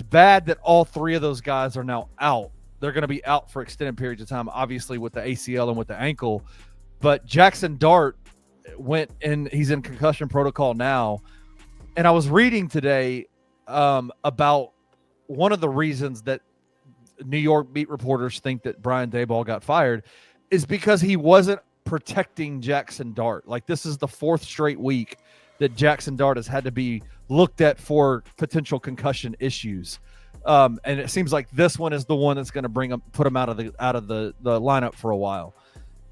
bad that all three of those guys are now out. They're going to be out for extended periods of time, obviously with the ACL and with the ankle. But Jackson Dart went in; he's in concussion protocol now. And I was reading today about one of the reasons that New York beat reporters think that Brian Daboll got fired is because he wasn't protecting Jackson Dart. Like, this is the 4th straight week that Jackson Dart has had to be looked at for potential concussion issues. And it seems like this one is the one that's going to put him out of the lineup for a while.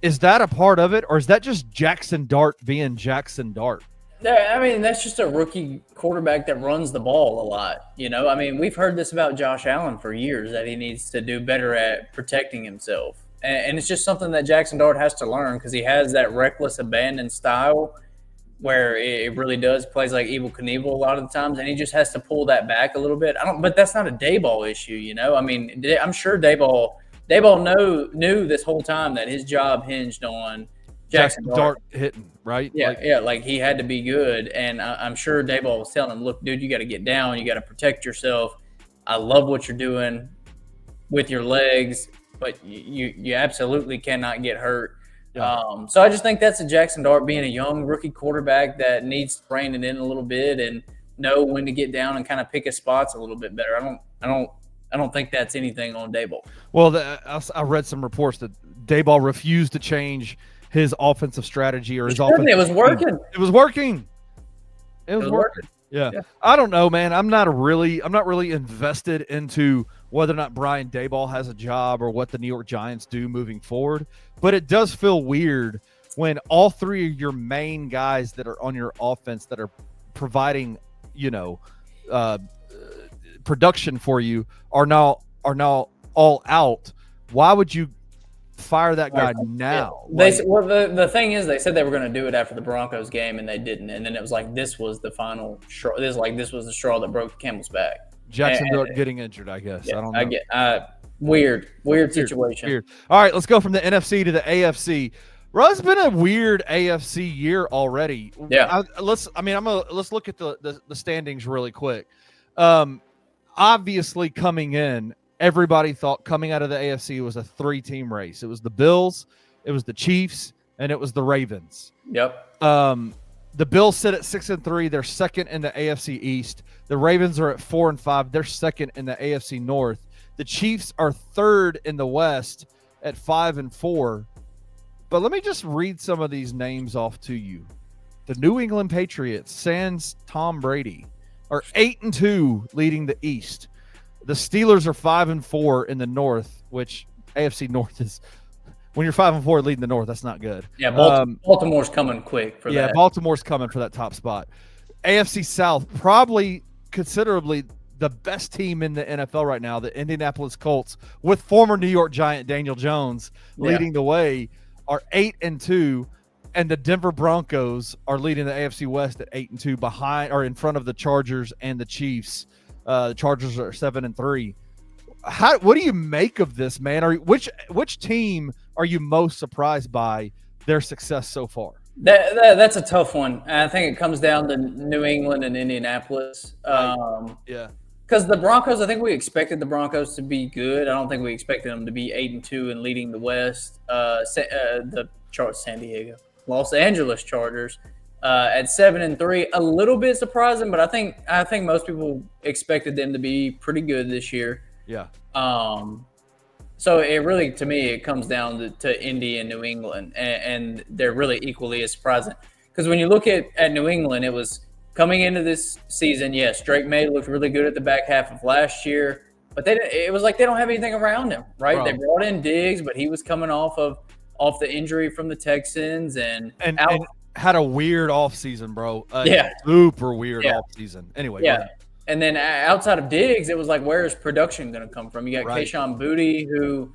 Is that a part of it, or is that just Jackson Dart being Jackson Dart? I mean, that's just a rookie quarterback that runs the ball a lot. I mean, we've heard this about Josh Allen for years, that he needs to do better at protecting himself. And it's just something that Jackson Dart has to learn, because he has that reckless abandon style where it really does plays like Evel Knievel a lot of the times, and he just has to pull that back a little bit. But that's not a Daboll issue, I mean, I'm sure Daboll knew this whole time that his job hinged on Jackson Dart hitting, right? Like he had to be good, and I'm sure Daboll was telling him, "Look, dude, you got to get down, you got to protect yourself. I love what you're doing with your legs, but you absolutely cannot get hurt." So I just think that's a Jackson Dart being a young rookie quarterback that needs to rein it in a little bit and know when to get down and kind of pick his spots a little bit better. I don't think that's anything on Daboll. Well, I read some reports that Daboll refused to change his offensive strategy or his offense. It was working. It was working. It was working. Yeah. I don't know, man. I'm not really invested into whether or not Brian Daboll has a job or what the New York Giants do moving forward. But it does feel weird when all three of your main guys that are on your offense that are providing, production for you are now all out. Why would you fire that guy now. The thing is, they said they were going to do it after the Broncos game, and they didn't. And then it was like this was the final straw. This was the straw that broke the camel's back. Jackson getting injured, I guess. Yeah, I don't know. I get weird situation. Weird. All right, let's go from the NFC to the AFC. Bro, it's been a weird AFC year already. Yeah. Let's look at the standings really quick. Obviously, coming in, everybody thought coming out of the AFC was a 3-team race. It was the Bills, it was the Chiefs, and it was the Ravens. Yep. The Bills sit at 6-3. They're second in the AFC East. The Ravens are at 4-5. They're second in the AFC North. The Chiefs are third in the West at 5-4. But let me just read some of these names off to you. The New England Patriots, sans Tom Brady, are 8-2 leading the East. The Steelers are 5-4 in the North, which AFC North is when you're 5-4 leading the North, that's not good. Yeah, Baltimore's coming quick for that. Yeah, Baltimore's coming for that top spot. AFC South, probably considerably the best team in the NFL right now, the Indianapolis Colts, with former New York Giant Daniel Jones leading the way, are 8-2, and the Denver Broncos are leading the AFC West at 8-2, behind or in front of the Chargers and the Chiefs. The Chargers are 7-3. What do you make of this, man? Which team are you most surprised by their success so far? That's a tough one. I think it comes down to New England and Indianapolis. Yeah. Because the Broncos, I think we expected the Broncos to be good. I don't think we expected them to be 8-2 and leading the West. San Diego, Los Angeles Chargers at 7-3, a little bit surprising, but I think most people expected them to be pretty good this year. Yeah. So it really, to me, it comes down to Indy and New England, and they're really equally as surprising. Because when you look at New England, it was coming into this season, yes, Drake May looked really good at the back half of last year, but it was like they don't have anything around him, right? Bro. They brought in Diggs, but he was coming off the injury from the Texans and had a weird offseason, bro. Super weird offseason. Anyway, yeah. And then outside of Diggs, it was like, where is production going to come from? You got Kayshon Boutte, who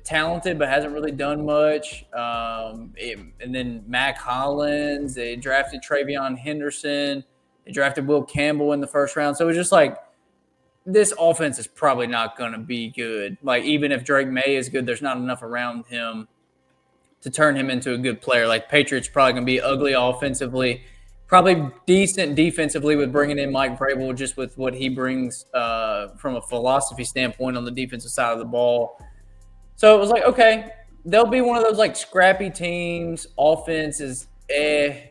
talented but hasn't really done much. And then Mac Hollins. They drafted Travion Henderson. They drafted Will Campbell in the first round. So it was just like, this offense is probably not going to be good. Like, even if Drake May is good, there's not enough around him to turn him into a good player. Like, Patriots probably going to be ugly offensively, probably decent defensively with bringing in Mike Vrabel, just with what he brings from a philosophy standpoint on the defensive side of the ball. So it was like, okay, they'll be one of those like scrappy teams. Offense is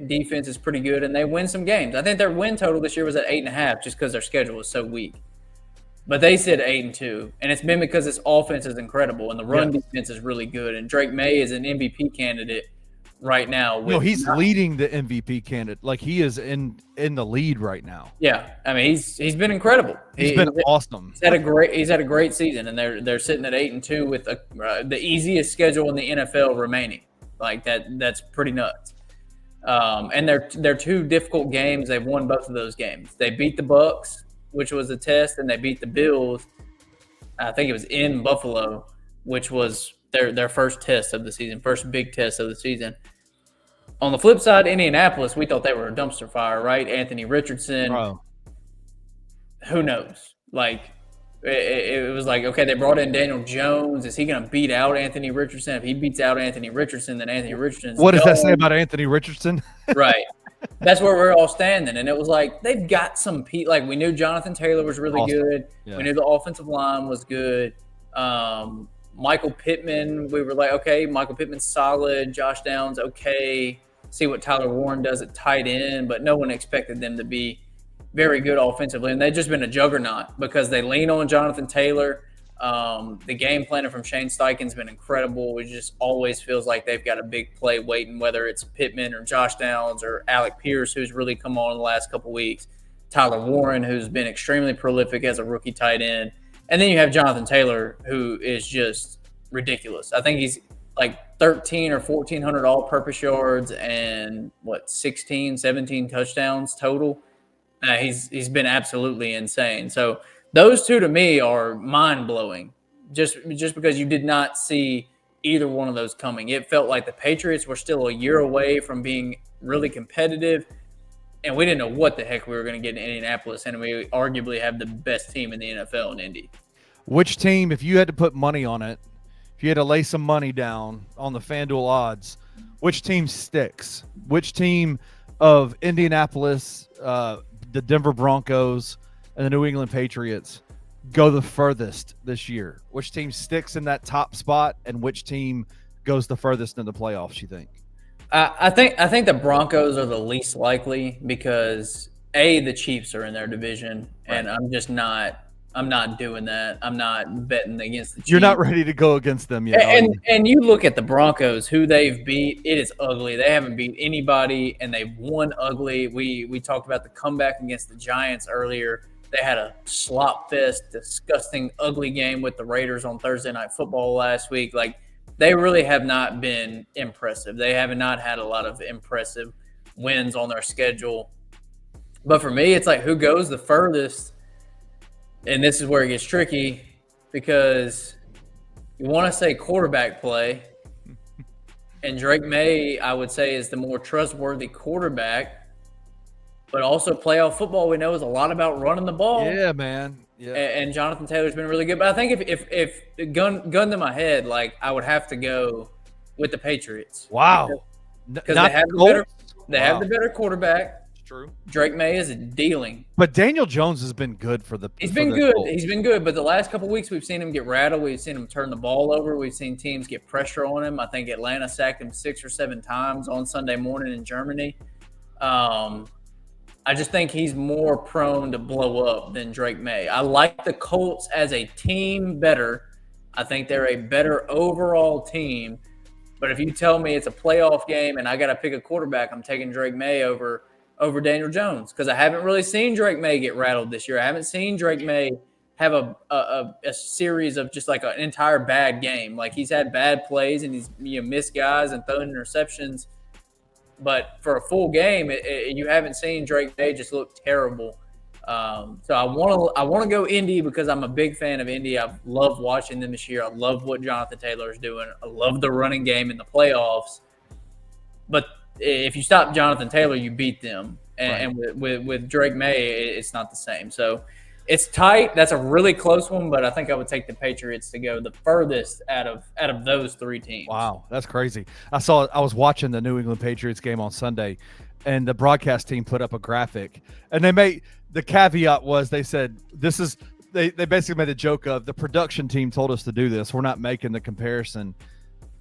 defense is pretty good, and they win some games. I think their win total this year was at 8.5 just because their schedule was so weak. But they said 8-2, and it's been because this offense is incredible and the run defense is really good. And Drake May is an MVP candidate right now. He's leading the MVP candidate. Like, he is in the lead right now. Yeah, I mean he's been incredible. He's been awesome. He's had a great season, and they're sitting at 8-2 with the easiest schedule in the NFL remaining. Like that's pretty nuts. And they're two difficult games. They've won both of those games. They beat the Bucs, which was a test, and they beat the Bills. I think it was in Buffalo, which was their first test of the season, first big test of the season. On the flip side, Indianapolis, we thought they were a dumpster fire, right? Anthony Richardson. Bro. Who knows? Like, it was like, okay, they brought in Daniel Jones. Is he going to beat out Anthony Richardson? If he beats out Anthony Richardson, then Anthony Richardson's What does that say about Anthony Richardson? Right. That's where we're all standing. And it was like, they've got some like, we knew Jonathan Taylor was really good. Yeah. We knew the offensive line was good. Michael Pittman, we were like, okay, Michael Pittman's solid. Josh Downs, okay. See what Tyler Warren does at tight end. But no one expected them to be very good offensively. And they've just been a juggernaut because they lean on Jonathan Taylor. The game planning from Shane Steichen's been incredible. It just always feels like they've got a big play waiting, whether it's Pittman or Josh Downs or Alec Pierce, who's really come on in the last couple of weeks. Tyler Warren, who's been extremely prolific as a rookie tight end. And then you have Jonathan Taylor, who is just ridiculous. I think he's like 1,300 or 1,400 all-purpose yards and, 16, 17 touchdowns total. He's been absolutely insane. So those two to me are mind-blowing just because you did not see either one of those coming. It felt like the Patriots were still a year away from being really competitive, and we didn't know what the heck we were going to get in Indianapolis, and we arguably have the best team in the NFL in Indy. Which team, if you had to put money on it, if you had to lay some money down on the FanDuel odds, which team sticks? Which team of Indianapolis, the Denver Broncos, and the New England Patriots go the furthest this year? Which team sticks in that top spot, and which team goes the furthest in the playoffs, you think? I think the Broncos are the least likely because the Chiefs are in their division, and I'm not doing that. I'm not betting against the Chiefs. You're not ready to go against them yet. And you look at the Broncos, who they've beat, it is ugly. They haven't beat anybody, and they've won ugly. We talked about the comeback against the Giants earlier. They had a slop fest, disgusting, ugly game with the Raiders on Thursday Night Football last week. Like, they really have not been impressive. They have not had a lot of impressive wins on their schedule. But for me, it's like, who goes the furthest? And this is where it gets tricky because you want to say quarterback play. And Drake May, I would say, is the more trustworthy quarterback. But also playoff football, we know, is a lot about running the ball. Yeah, man. Yeah. And Jonathan Taylor's been really good. But I think if gun to my head, like, I would have to go with the Patriots. Wow. Because they have the better quarterback. True. Drake May is dealing. But Daniel Jones has been good for the He's been good. He's been good. But the last couple of weeks, we've seen him get rattled. We've seen him turn the ball over. We've seen teams get pressure on him. I think Atlanta sacked him 6 or 7 times on Sunday morning in Germany. I just think he's more prone to blow up than Drake May. I like the Colts as a team better. I think they're a better overall team. But if you tell me it's a playoff game and I got to pick a quarterback, I'm taking Drake May over Daniel Jones because I haven't really seen Drake May get rattled this year. I haven't seen Drake May have a series of just like an entire bad game. Like, he's had bad plays and he's missed guys and thrown interceptions. But for a full game, you haven't seen Drake May just look terrible. So I want to go Indy because I'm a big fan of Indy. I've loved watching them this year. I love what Jonathan Taylor is doing. I love the running game in the playoffs. But if you stop Jonathan Taylor, you beat them. And with Drake May, it's not the same. So it's tight. That's a really close one, but I think I would take the Patriots to go the furthest out of those 3 teams. Wow, that's crazy. I was watching the New England Patriots game on Sunday, and the broadcast team put up a graphic, and the caveat was they said they basically made a joke of the production team told us to do this. We're not making the comparison,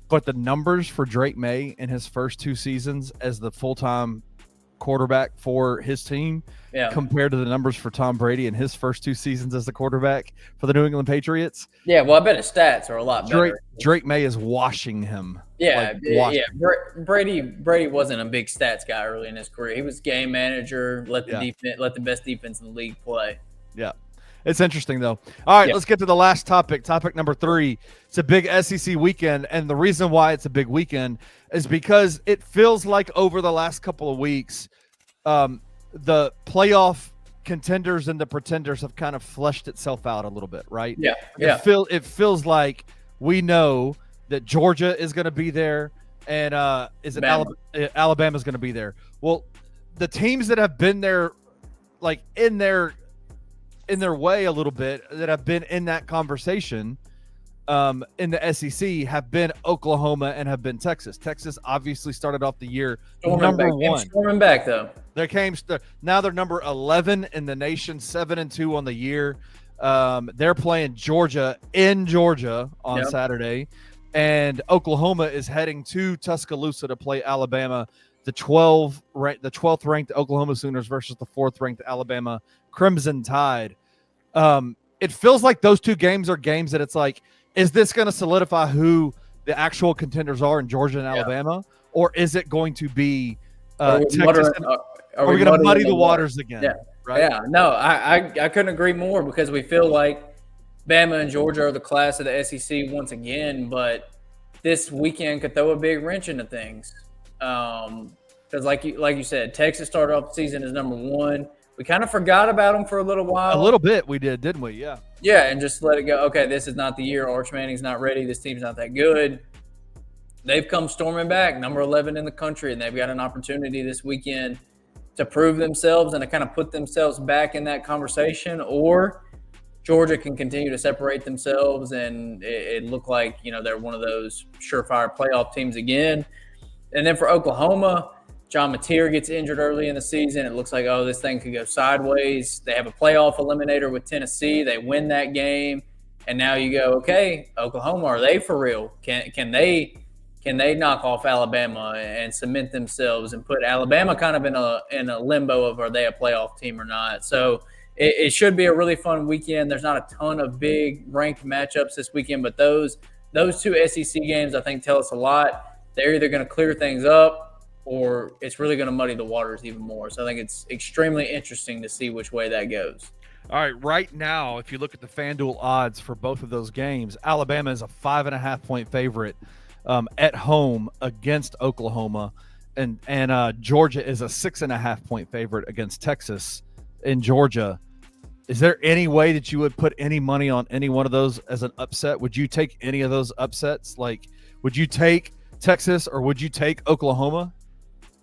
but the numbers for Drake May in his first 2 seasons as the full-time quarterback for his team compared to the numbers for Tom Brady in his first 2 seasons as the quarterback for the New England Patriots. Yeah, well, I bet his stats are a lot better. Drake May is washing him. Yeah, Brady wasn't a big stats guy early in his career. He was game manager, let the best defense in the league play. Yeah. It's interesting, though. All right, let's get to the last topic. Topic number 3. It's a big SEC weekend, and the reason why it's a big weekend is because it feels like over the last couple of weeks, the playoff contenders and the pretenders have kind of fleshed itself out a little bit, right? Yeah. It feels like we know that Georgia is going to be there, and Alabama's going to be there. Well, the teams that have been there, like in their way a little bit, that have been in that conversation in the SEC have been Oklahoma and have been Texas. Texas obviously started off the year number 1. Storming back, though. Now they're number 11 in the nation, 7-2 on the year. They're playing Georgia in Georgia on Saturday, and Oklahoma is heading to Tuscaloosa to play Alabama. The 12th ranked Oklahoma Sooners versus the 4th ranked Alabama Crimson Tide. It feels like those 2 games are games that it's like, is this going to solidify who the actual contenders are in Georgia and Alabama, or is it going to be Texas? Are we going to muddy the waters again? Yeah. Right? Yeah. No, I couldn't agree more because we feel like Bama and Georgia are the class of the SEC once again, but this weekend could throw a big wrench into things. Because like you said, Texas started off the season as number 1. We kind of forgot about them for a little while. A little bit we did, didn't we? Yeah. Yeah, and just let it go. Okay, this is not the year. Arch Manning's not ready. This team's not that good. they've come storming back, number 11 in the country, and they've got an opportunity this weekend to prove themselves and to kind of put themselves back in that conversation, or Georgia can continue to separate themselves and it looked like, they're one of those surefire playoff teams again. And then for Oklahoma, John Mateer gets injured early in the season. It looks like, this thing could go sideways. They have a playoff eliminator with Tennessee. They win that game. And now you go, okay, Oklahoma, are they for real? Can they knock off Alabama and cement themselves and put Alabama kind of in a limbo of, are they a playoff team or not? So it should be a really fun weekend. There's not a ton of big ranked matchups this weekend, but those two SEC games I think tell us a lot. They're either going to clear things up or it's really going to muddy the waters even more. So I think it's extremely interesting to see which way that goes. All right, right now, if you look at the FanDuel odds for both of those games, Alabama is a 5.5-point favorite at home against Oklahoma, and Georgia is a 6.5-point favorite against Texas in Georgia. Is there any way that you would put any money on any one of those as an upset? Would you take any of those upsets? Like, would you take Texas or would you take Oklahoma?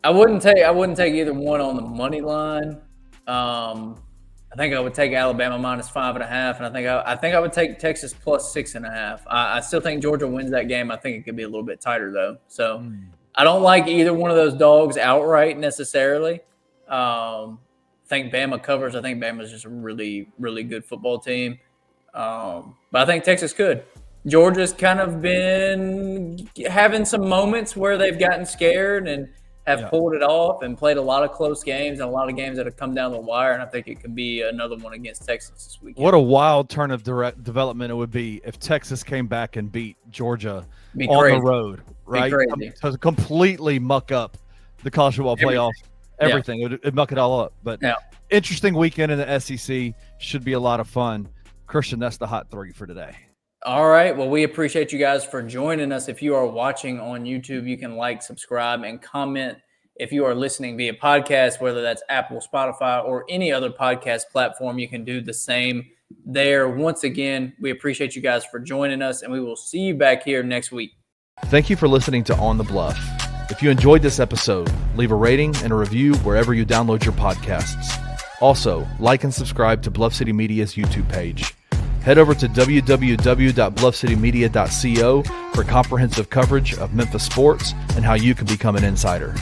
I wouldn't take either one on the money line. I think I would take Alabama minus 5.5, and I think I would take Texas plus 6.5. I still think Georgia wins that game. I think it could be a little bit tighter though. So I don't like either one of those dogs outright necessarily. I think Bama covers. I think Bama's just a really, really good football team. But I think Texas could. Georgia's kind of been having some moments where they've gotten scared and have pulled it off and played a lot of close games and a lot of games that have come down the wire. And I think it could be another one against Texas this weekend. What a wild turn of development it would be if Texas came back and beat Georgia on the road, right? To completely muck up the college football playoff. Everything. Yeah. It'd muck it all up. But interesting weekend in the SEC. Should be a lot of fun. Christian, that's the hot three for today. All right. Well, we appreciate you guys for joining us. If you are watching on YouTube, you can like, subscribe, and comment. If you are listening via podcast, whether that's Apple, Spotify, or any other podcast platform, you can do the same there. Once again, we appreciate you guys for joining us, and we will see you back here next week. Thank you for listening to On the Bluff. If you enjoyed this episode, leave a rating and a review wherever you download your podcasts. Also, like and subscribe to Bluff City Media's YouTube page. Head over to www.bluffcitymedia.co for comprehensive coverage of Memphis sports and how you can become an insider.